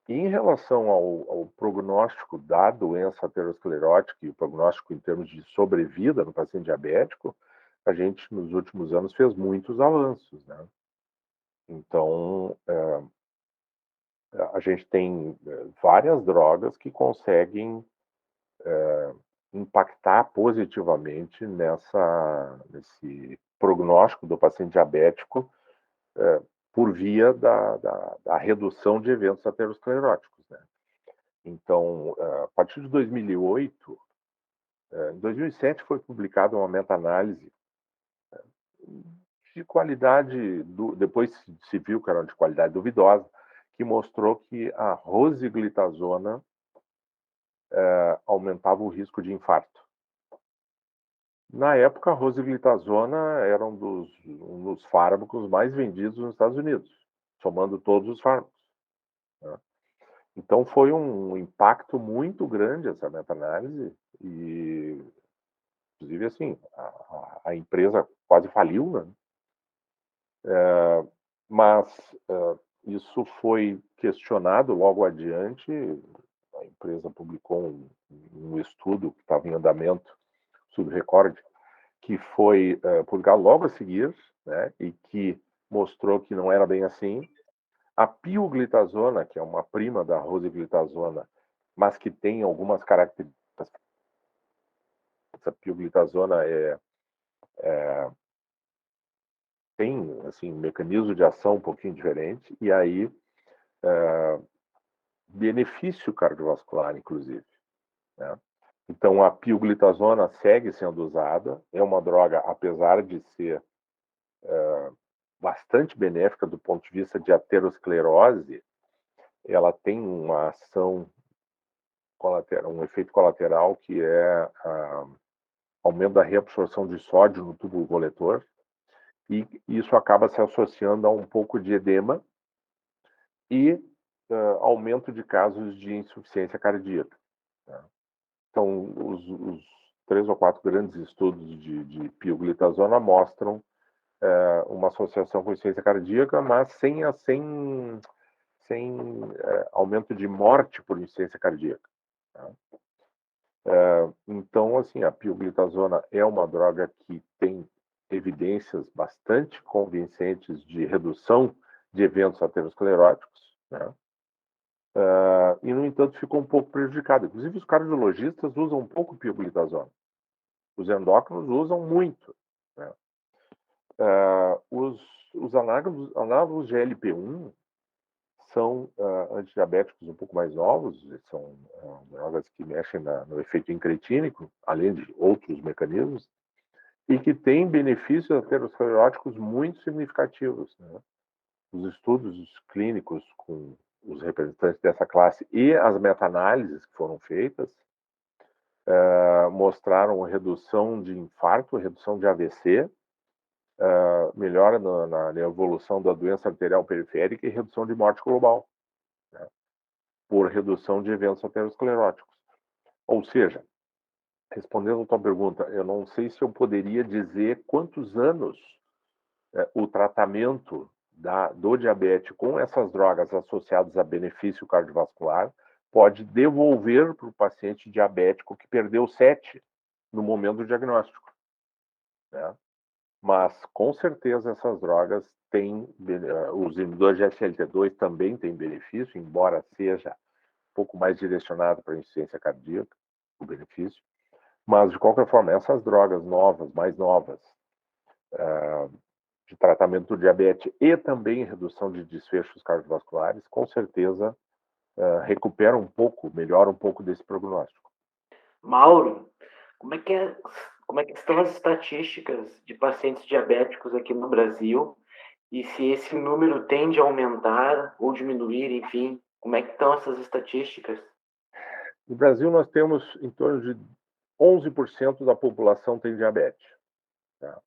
[SPEAKER 2] E em relação ao prognóstico da doença aterosclerótica e o prognóstico em termos de sobrevida no paciente diabético, a gente, nos últimos anos, fez muitos avanços, né? Então, a gente tem várias drogas que conseguem impactar positivamente nesse prognóstico do paciente diabético por via da redução de eventos ateroscleróticos, né? Então, a partir de 2008, em 2007 foi publicada uma meta-análise de qualidade, depois se viu que era de qualidade duvidosa, que mostrou que a rosiglitazona aumentava o risco de infarto. Na época, a rosiglitazona era um dos fármacos mais vendidos nos Estados Unidos, somando todos os fármacos, né? Então, foi um impacto muito grande essa meta-análise e, inclusive, assim, a empresa quase faliu, né? Mas isso foi questionado logo adiante. A empresa publicou um estudo que estava em andamento, estudo recorde, que foi publicado logo a seguir, né, e que mostrou que não era bem assim. A pioglitazona, que é uma prima da rosiglitazona, mas que tem algumas características. Essa pioglitazona tem assim, um mecanismo de ação um pouquinho diferente, e aí benefício cardiovascular, inclusive, né? Então, a pioglitazona segue sendo usada, é uma droga, apesar de ser bastante benéfica do ponto de vista de aterosclerose, ela tem uma ação colateral, um efeito colateral que é aumento da reabsorção de sódio no túbulo coletor, e isso acaba se associando a um pouco de edema e aumento de casos de insuficiência cardíaca, né? Então, os 3 ou 4 grandes estudos de pioglitazona mostram uma associação com insuficiência cardíaca, mas sem aumento de morte por insuficiência cardíaca, tá? Então, assim, a pioglitazona é uma droga que tem evidências bastante convincentes de redução de eventos ateroscleróticos, né? E, no entanto, ficou um pouco prejudicada. Inclusive, os cardiologistas usam um pouco pioglitazona. Os endócrinos usam muito, né? Os análogos de LP1 são antidiabéticos um pouco mais novos, são drogas que mexem no efeito incretínico, além de outros mecanismos, e que têm benefícios ateroscleróticos muito significativos, né? Os estudos clínicos com os representantes dessa classe e as meta-análises que foram feitas mostraram redução de infarto, redução de AVC, melhora na evolução da doença arterial periférica e redução de morte global, né? por redução de eventos ateroscleróticos. Ou seja, respondendo a tua pergunta, eu não sei se eu poderia dizer quantos anos o tratamento do diabetes com essas drogas associadas a benefício cardiovascular pode devolver para o paciente diabético que perdeu 7 no momento do diagnóstico, né? Mas, com certeza, essas drogas têm... Os inibidores de SGLT2 também têm benefício, embora seja um pouco mais direcionado para a insuficiência cardíaca, o benefício. Mas, de qualquer forma, essas drogas novas, mais novas, de tratamento do diabetes e também redução de desfechos cardiovasculares, com certeza recupera um pouco, melhora um pouco desse prognóstico.
[SPEAKER 5] Mauro, como é que estão as estatísticas de pacientes diabéticos aqui no Brasil e se esse número tende a aumentar ou diminuir, enfim, como é que estão essas estatísticas?
[SPEAKER 2] No Brasil, nós temos em torno de 11% da população tem diabetes, tá?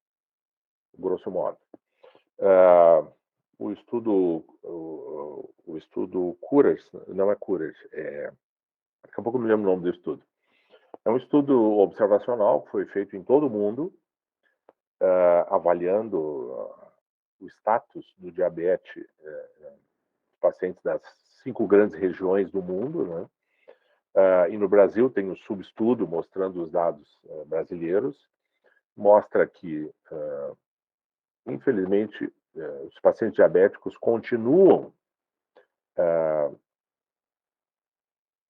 [SPEAKER 2] Grosso modo. O estudo Courage, não é Courage, daqui a pouco eu me lembro o nome do estudo. É um estudo observacional que foi feito em todo o mundo, avaliando o status do diabetes dos pacientes das 5 grandes regiões do mundo, né? E no Brasil tem um subestudo mostrando os dados brasileiros. Mostra que, infelizmente, os pacientes diabéticos continuam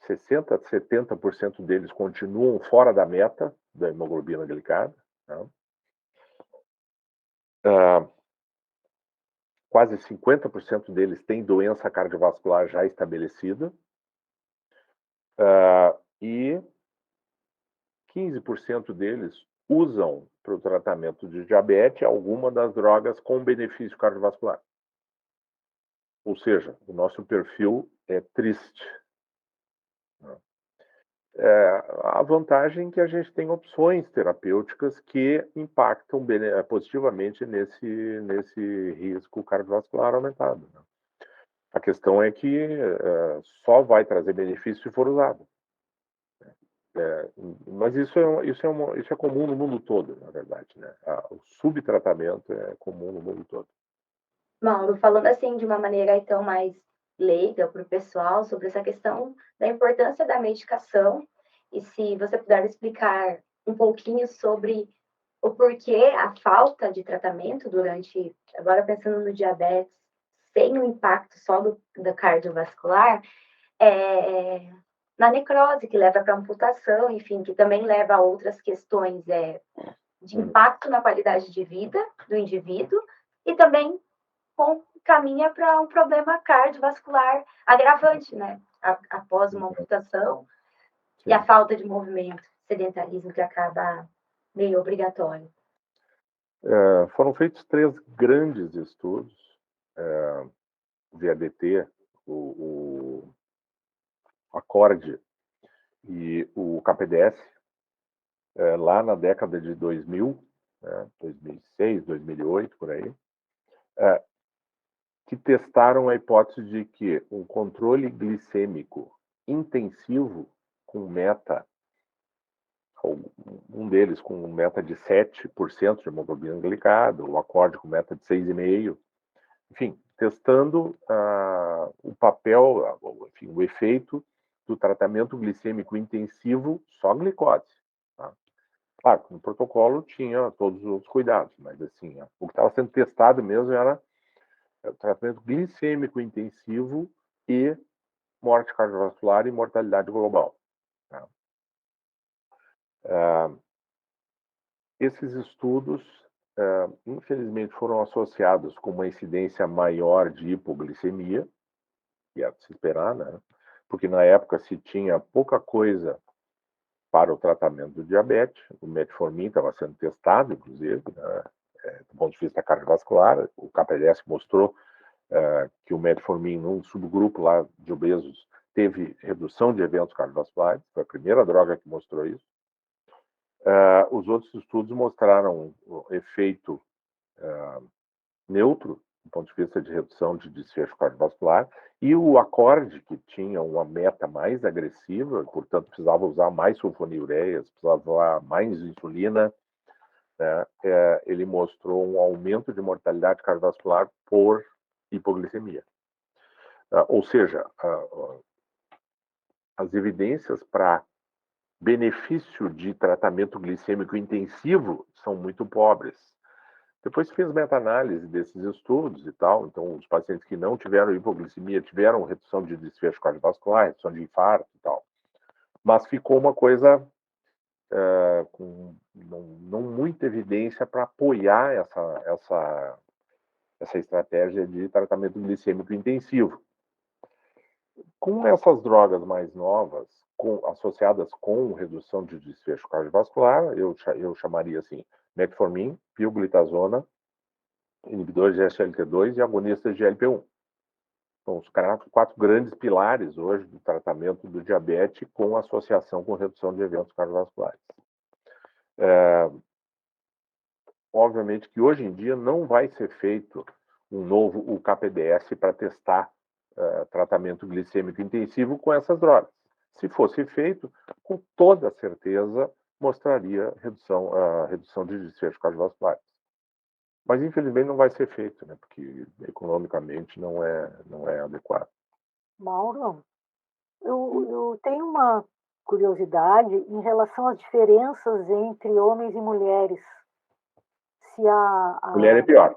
[SPEAKER 2] 60% a 70% deles continuam fora da meta da hemoglobina glicada, né? Quase 50% deles têm doença cardiovascular já estabelecida, e 15% deles usam para o tratamento de diabetes alguma das drogas com benefício cardiovascular. Ou seja, o nosso perfil é triste. A vantagem é que a gente tem opções terapêuticas que impactam positivamente nesse risco cardiovascular aumentado, né? A questão é que só vai trazer benefício se for usado. Mas isso é comum no mundo todo, na verdade, né? O subtratamento é comum no mundo todo.
[SPEAKER 3] Mauro, falando assim de uma maneira então mais leiga para o pessoal sobre essa questão da importância da medicação e se você puder explicar um pouquinho sobre o porquê a falta de tratamento durante, agora pensando no diabetes, sem o impacto só do cardiovascular, na necrose, que leva para amputação, enfim, que também leva a outras questões de impacto na qualidade de vida do indivíduo e também caminha para um problema cardiovascular agravante, né? Após uma amputação. Sim. E a falta de movimento, sedentarismo que acaba meio obrigatório.
[SPEAKER 2] Foram feitos 3 grandes estudos, o VADT, o ACCORD e o CAPEDES, lá na década de 2000, 2006, 2008, por aí, que testaram a hipótese de que um controle glicêmico intensivo com meta, um deles com meta de 7% de hemoglobina glicada, o ACCORD com meta de 6,5%, enfim, testando o papel, enfim, o efeito do tratamento glicêmico intensivo só glicose. Tá? Claro, no protocolo tinha todos os outros cuidados, mas assim, o que estava sendo testado mesmo era o tratamento glicêmico intensivo e morte cardiovascular e mortalidade global. Tá? Esses estudos, infelizmente, foram associados com uma incidência maior de hipoglicemia, que é de se esperar, né? Porque na época se tinha pouca coisa para o tratamento do diabetes. O metformin estava sendo testado, inclusive, né? Do ponto de vista cardiovascular. O CAPEDES mostrou que o metformin, num subgrupo lá de obesos, teve redução de eventos cardiovasculares. Foi a primeira droga que mostrou isso. Os outros estudos mostraram o efeito neutro do ponto de vista de redução de desfecho cardiovascular, e o acorde, que tinha uma meta mais agressiva, portanto, precisava usar mais sulfonilureias, precisava usar mais insulina, né, ele mostrou um aumento de mortalidade cardiovascular por hipoglicemia. Ou seja, as evidências para benefício de tratamento glicêmico intensivo são muito pobres. Depois fez meta-análise desses estudos e tal, então os pacientes que não tiveram hipoglicemia tiveram redução de desfecho cardiovascular, redução de infarto e tal. Mas ficou uma coisa com não muita evidência para apoiar essa estratégia de tratamento glicêmico intensivo. Com essas drogas mais novas, associadas com redução de desfecho cardiovascular, eu chamaria assim, metformin, pioglitazona, inibidores de SGLT2 e agonistas de GLP-1. São os 4 grandes pilares hoje do tratamento do diabetes com associação com redução de eventos cardiovasculares. Obviamente que hoje em dia não vai ser feito um novo UKPDS para testar tratamento glicêmico intensivo com essas drogas. Se fosse feito, com toda certeza mostraria redução de desfecho cardiovascular. Mas infelizmente não vai ser feito, né? Porque economicamente não é adequado.
[SPEAKER 1] Mauro, eu tenho uma curiosidade em relação às diferenças entre homens e mulheres. Se
[SPEAKER 2] Mulher é pior.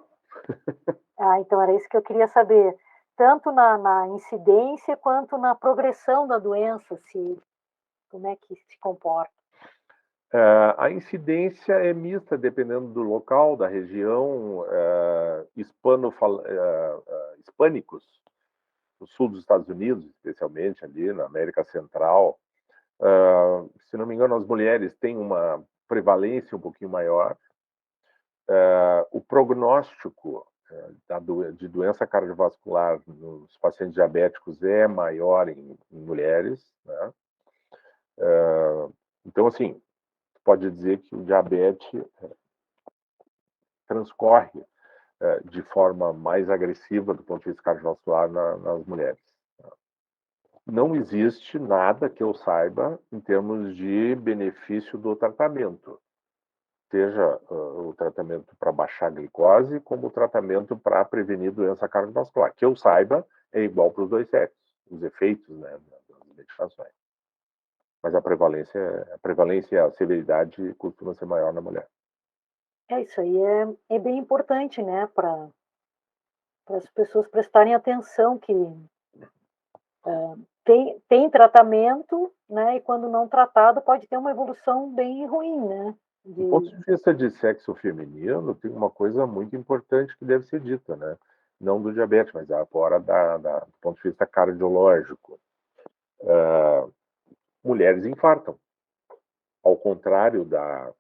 [SPEAKER 1] Então era isso que eu queria saber. Tanto na incidência quanto na progressão da doença, como é que se comporta?
[SPEAKER 2] A incidência é mista, dependendo do local, da região. Hispânicos, no sul dos Estados Unidos, especialmente ali na América Central, se não me engano, as mulheres têm uma prevalência um pouquinho maior. O prognóstico de doença cardiovascular nos pacientes diabéticos é maior em mulheres, né? Então, assim, pode dizer que o diabetes transcorre de forma mais agressiva do ponto de vista cardiovascular nas mulheres. Não existe nada que eu saiba em termos de benefício do tratamento, seja o tratamento para baixar a glicose, como o tratamento para prevenir doença cardiovascular. Que eu saiba, é igual para os dois sexos, os efeitos, né, das medicações. Mas a prevalência e a severidade costuma ser maior na mulher.
[SPEAKER 1] Isso aí é bem importante, né, para as pessoas prestarem atenção que tem tratamento, né, e quando não tratado pode ter uma evolução bem ruim, né?
[SPEAKER 2] Do ponto de vista de sexo feminino, tem uma coisa muito importante que deve ser dita, né? Não do diabetes, mas fora do ponto de vista cardiológico. Mulheres infartam. Ao contrário da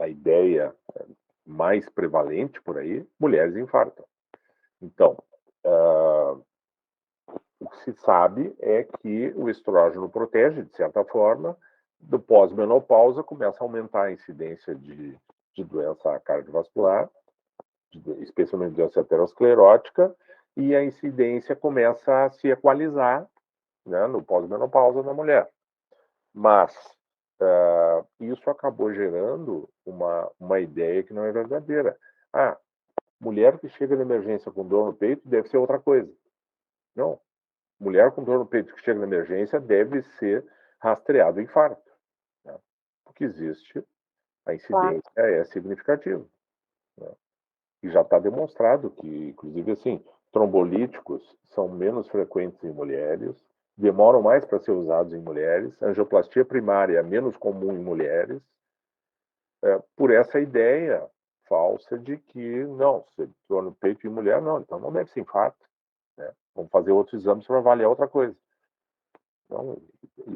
[SPEAKER 2] ideia mais prevalente por aí, mulheres infartam. Então, o que se sabe é que o estrógeno protege, de certa forma, do pós-menopausa começa a aumentar a incidência de doença cardiovascular, especialmente doença aterosclerótica, e a incidência começa a se equalizar, né, no pós-menopausa na mulher. Mas isso acabou gerando uma ideia que não é verdadeira. Mulher que chega na emergência com dor no peito deve ser outra coisa. Não. Mulher com dor no peito que chega na emergência deve ser rastreado infarto, né? Porque existe, a incidência é significativa, né? E já está demonstrado que, inclusive, assim, trombolíticos são menos frequentes em mulheres, demoram mais para ser usados em mulheres, a angioplastia primária é menos comum em mulheres, por essa ideia falsa de que, não, se dor no peito em mulher, não, então não deve ser infarto, né? Vamos fazer outros exames para avaliar outra coisa. Então,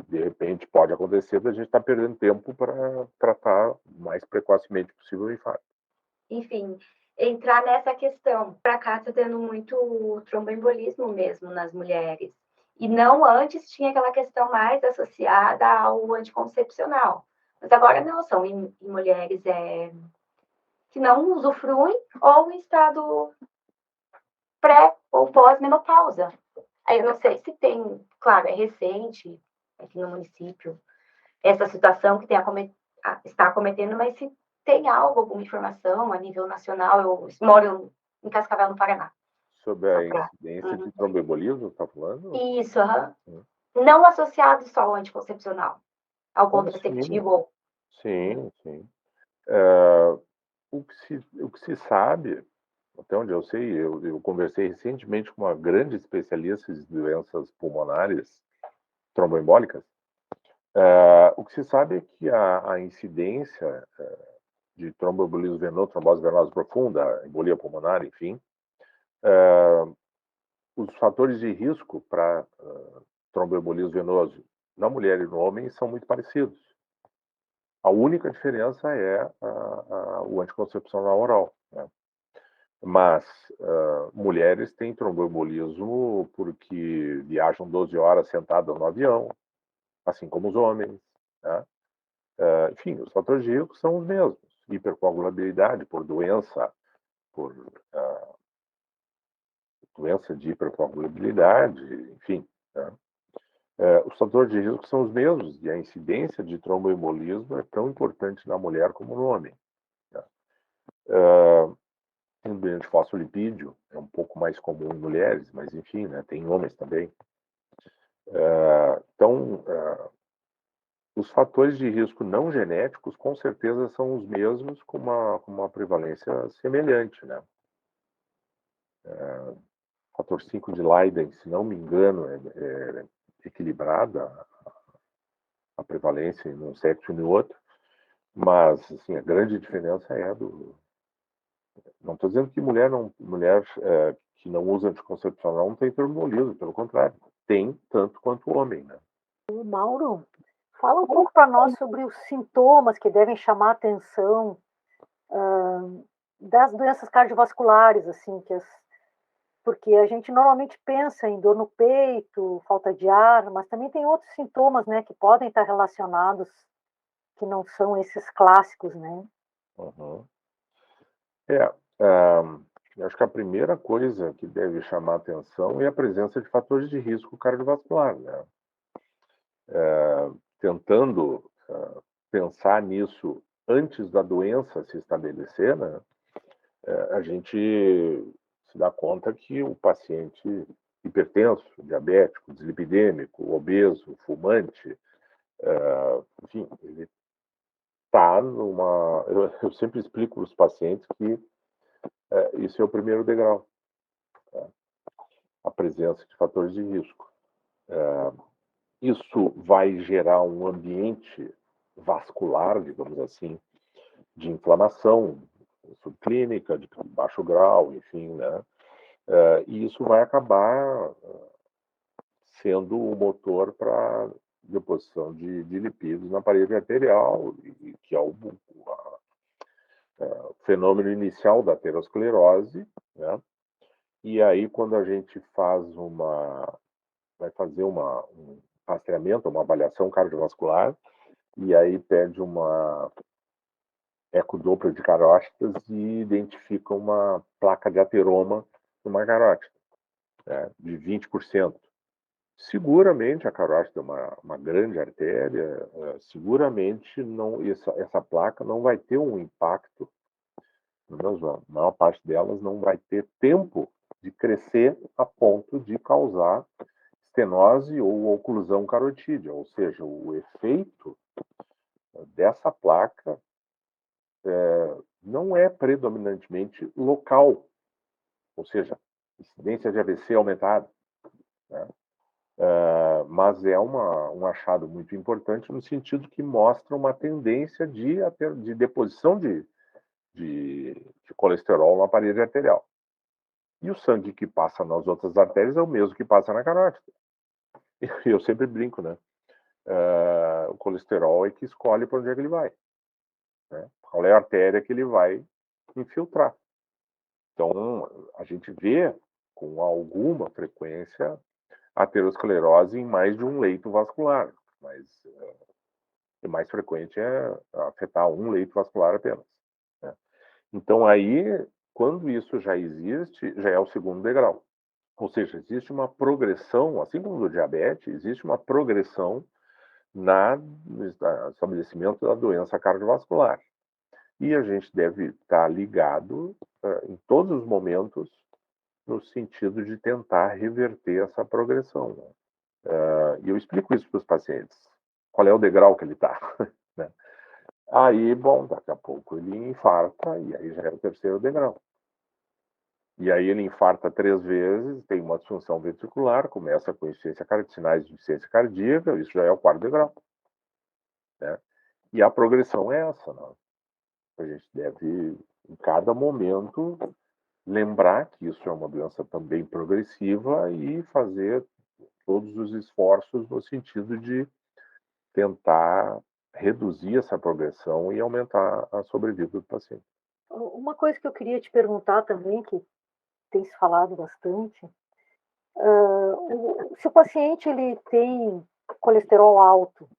[SPEAKER 2] de repente, pode acontecer da gente estar perdendo tempo para tratar o mais precocemente possível o infarto.
[SPEAKER 3] Enfim, entrar nessa questão. Para cá está tendo muito tromboembolismo mesmo nas mulheres. E não antes tinha aquela questão mais associada ao anticoncepcional. Mas agora não, são em mulheres que não usufruem, ou em estado pré ou pós-menopausa. Aí eu não sei se tem, claro, é recente aqui no município, essa situação que está acometendo, mas se tem alguma informação a nível nacional, eu moro em Cascavel, no Paraná.
[SPEAKER 2] Sobre a incidência de tromboembolismo, está falando?
[SPEAKER 3] Isso, não associado só ao anticoncepcional, ao
[SPEAKER 2] Como
[SPEAKER 3] contraceptivo.
[SPEAKER 2] Sim, sim. O que se sabe, até onde eu sei, eu conversei recentemente com uma grande especialista de doenças pulmonares tromboembólicas. O que se sabe é que a incidência de tromboembolismo venoso, trombose venosa profunda, embolia pulmonar, enfim, os fatores de risco para tromboembolismo venoso na mulher e no homem são muito parecidos. A única diferença é o anticoncepcional oral, né? Mas mulheres têm tromboembolismo porque viajam 12 horas sentadas no avião, assim como os homens, né? Enfim, os fatores de risco são os mesmos. Hipercoagulabilidade por doença de hipercoagulabilidade, enfim, né? Os fatores de risco são os mesmos e a incidência de tromboembolismo é tão importante na mulher como no homem, né? O ambiente fosfolipídio é um pouco mais comum em mulheres, mas enfim, né, tem homens também. Então, os fatores de risco não genéticos com certeza são os mesmos com uma prevalência semelhante, né? Fator 5 de Leiden, se não me engano, é equilibrada a prevalência em um sexo e no outro, mas assim, a grande diferença é do... Não estou dizendo que mulher que não usa anticoncepcional não tem tromboembolismo, pelo contrário, tem tanto quanto o homem, né?
[SPEAKER 1] Mauro, fala um pouco para nós sobre os sintomas que devem chamar a atenção das doenças cardiovasculares, assim, porque a gente normalmente pensa em dor no peito, falta de ar, mas também tem outros sintomas, né, que podem estar relacionados, que não são esses clássicos, né?
[SPEAKER 2] Uhum. Acho que a primeira coisa que deve chamar a atenção é a presença de fatores de risco cardiovascular, né? Tentando pensar nisso antes da doença se estabelecer, né? A gente se dá conta que o paciente hipertenso, diabético, dislipidêmico, obeso, fumante, enfim, ele está numa... Eu sempre explico para os pacientes que isso é o primeiro degrau, tá? A presença de fatores de risco. Isso vai gerar um ambiente vascular, digamos assim, de inflamação subclínica, de baixo grau, enfim, né? E isso vai acabar sendo o motor para deposição de lipídios na parede arterial, que é o fenômeno inicial da aterosclerose, né? E aí, quando a gente vai fazer um rastreamento, uma avaliação cardiovascular, e aí pede uma ecodoppler de carótidas e identifica uma placa de ateroma numa carótida, né, de 20%. Seguramente a carótida é uma grande artéria, seguramente não, essa placa não vai ter um impacto, pelo menos a maior parte delas não vai ter tempo de crescer a ponto de causar estenose ou oclusão carotídea, ou seja, o efeito dessa placa não é predominantemente local, ou seja, incidência de AVC aumentada, né? Mas é um achado muito importante no sentido que mostra uma tendência de deposição de colesterol na parede arterial. E o sangue que passa nas outras artérias é o mesmo que passa na carótida. Eu sempre brinco, né? O colesterol é que escolhe para onde é que ele vai, né? Qual é a artéria que ele vai infiltrar. Então, a gente vê com alguma frequência aterosclerose em mais de um leito vascular, mas o mais frequente é afetar um leito vascular apenas, né? Então, aí, quando isso já existe, já é o segundo degrau. Ou seja, existe uma progressão, assim como no diabetes, existe uma progressão no estabelecimento da doença cardiovascular. E a gente deve estar ligado em todos os momentos no sentido de tentar reverter essa progressão. E eu explico isso para os pacientes. Qual é o degrau que ele está? Né? Aí, bom, daqui a pouco ele infarta e aí já é o terceiro degrau. E aí ele infarta 3 vezes, tem uma disfunção ventricular, começa com sinais de insuficiência cardíaca, isso já é o quarto degrau. Né? E a progressão é essa. Né? A gente deve, em cada momento, lembrar que isso é uma doença também progressiva e fazer todos os esforços no sentido de tentar reduzir essa progressão e aumentar a sobrevida do paciente.
[SPEAKER 1] Uma coisa que eu queria te perguntar também, que tem se falado bastante, se o paciente ele tem colesterol alto,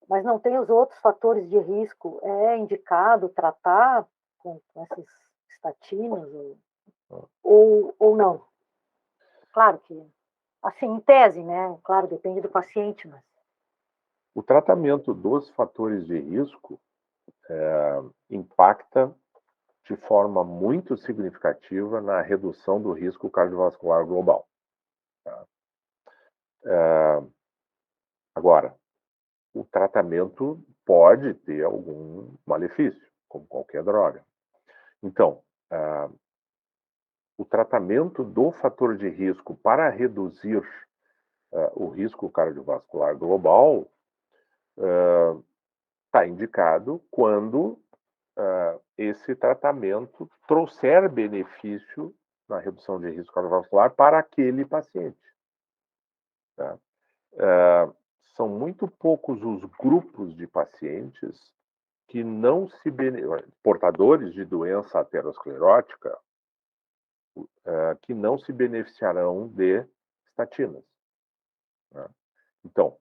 [SPEAKER 1] mas não tem os outros fatores de risco, é indicado tratar com essas estatinas ou não? Claro que, assim, em tese, né? Claro, depende do paciente, mas...
[SPEAKER 2] O tratamento dos fatores de risco impacta de forma muito significativa na redução do risco cardiovascular global. Tá? Agora, o tratamento pode ter algum malefício, como qualquer droga. Então, o tratamento do fator de risco para reduzir o risco cardiovascular global está indicado quando esse tratamento trouxer benefício na redução de risco cardiovascular para aquele paciente. Tá? São muito poucos os grupos de pacientes que não se portadores de doença aterosclerótica que não se beneficiarão de estatinas. Né? Então,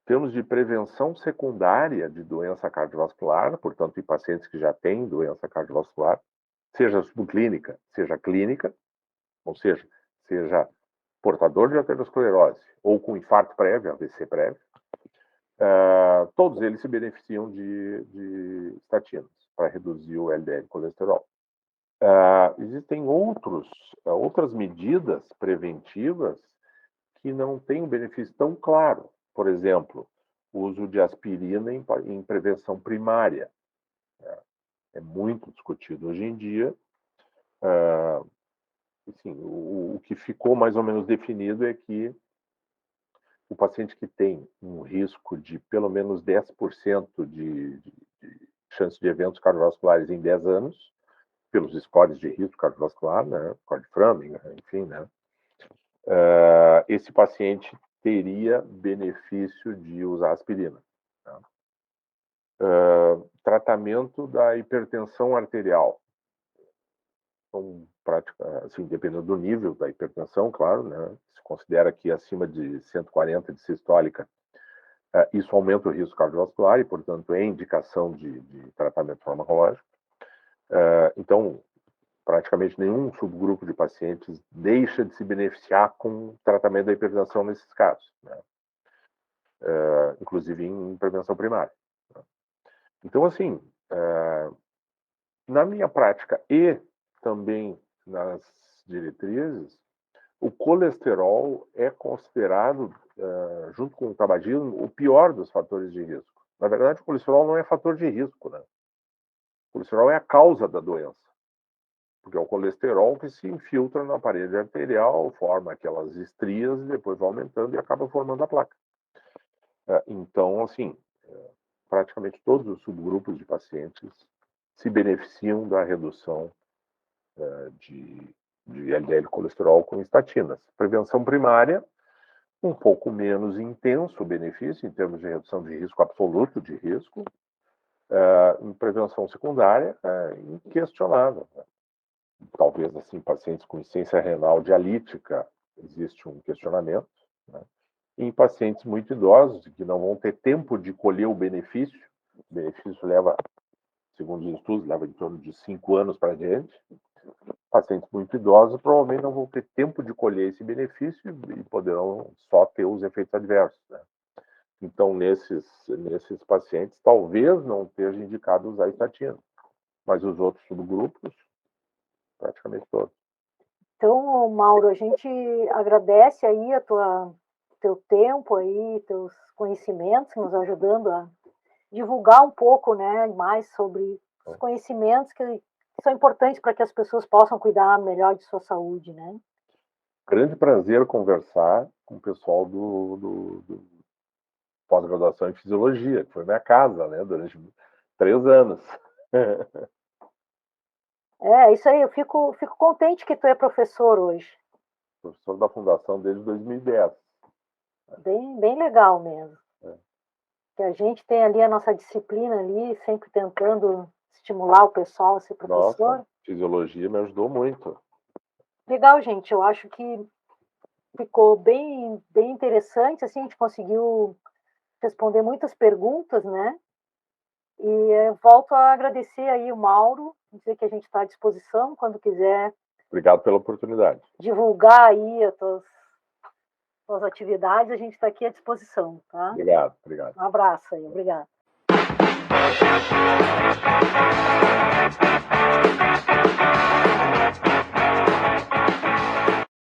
[SPEAKER 2] em termos de prevenção secundária de doença cardiovascular, portanto, em pacientes que já têm doença cardiovascular, seja subclínica, seja clínica, ou seja portador de aterosclerose ou com infarto prévio, AVC prévio, todos eles se beneficiam de estatinas para reduzir o LDL colesterol. Existem outras medidas preventivas que não têm um benefício tão claro. Por exemplo, o uso de aspirina em prevenção primária. É muito discutido hoje em dia. Assim, o que ficou mais ou menos definido é que o paciente que tem um risco de pelo menos 10% de chance de eventos cardiovasculares em 10 anos, pelos scores de risco cardiovascular, né, score de Framingham, enfim, né, esse paciente teria benefício de usar aspirina. Tá? Tratamento da hipertensão arterial. Então, assim, dependendo do nível da hipertensão, claro, né, se considera que acima de 140 de sistólica, isso aumenta o risco cardiovascular e, portanto, é indicação de tratamento farmacológico. Então, praticamente nenhum subgrupo de pacientes deixa de se beneficiar com o tratamento da hipertensão nesses casos, né? Inclusive em prevenção primária. Então, assim, na minha prática e também nas diretrizes, o colesterol é considerado, junto com o tabagismo, o pior dos fatores de risco. Na verdade, o colesterol não é fator de risco, né? O colesterol é a causa da doença. Porque é o colesterol que se infiltra na parede arterial, forma aquelas estrias e depois vai aumentando e acaba formando a placa. Então, assim, praticamente todos os subgrupos de pacientes se beneficiam da redução de LDL colesterol com estatinas. Prevenção primária, um pouco menos intenso o benefício em termos de redução de risco absoluto de risco. Em prevenção secundária, inquestionável. Né? Talvez, assim, pacientes com insuficiência renal dialítica, existe um questionamento. Né? Em pacientes muito idosos, que não vão ter tempo de colher o benefício leva segundo os estudos, leva em torno de 5 anos para diante. Pacientes muito idosos provavelmente não vão ter tempo de colher esse benefício e poderão só ter os efeitos adversos, né? Então, nesses pacientes, talvez não esteja indicado usar estatina, mas os outros subgrupos, praticamente todos.
[SPEAKER 1] Então, Mauro, a gente agradece aí teu tempo aí, teus conhecimentos, nos ajudando a divulgar um pouco, né, mais sobre os conhecimentos que são importantes para que as pessoas possam cuidar melhor de sua saúde, né?
[SPEAKER 2] Grande prazer conversar com o pessoal do pós-graduação em fisiologia, que foi minha casa, né, durante 3 anos.
[SPEAKER 1] Isso aí, eu fico contente que tu é professor hoje.
[SPEAKER 2] Professor da fundação desde 2010.
[SPEAKER 1] Bem legal mesmo. Que a gente tem ali a nossa disciplina ali, sempre tentando estimular o pessoal a ser professor.
[SPEAKER 2] Nossa, fisiologia me ajudou muito.
[SPEAKER 1] Legal, gente. Eu acho que ficou bem interessante. Assim, a gente conseguiu responder muitas perguntas, né? E eu volto a agradecer aí o Mauro, dizer que a gente está à disposição quando quiser.
[SPEAKER 2] Obrigado pela oportunidade.
[SPEAKER 1] Divulgar aí as tuas atividades, a gente está aqui à disposição, tá?
[SPEAKER 2] Obrigado.
[SPEAKER 1] Um abraço aí, obrigado.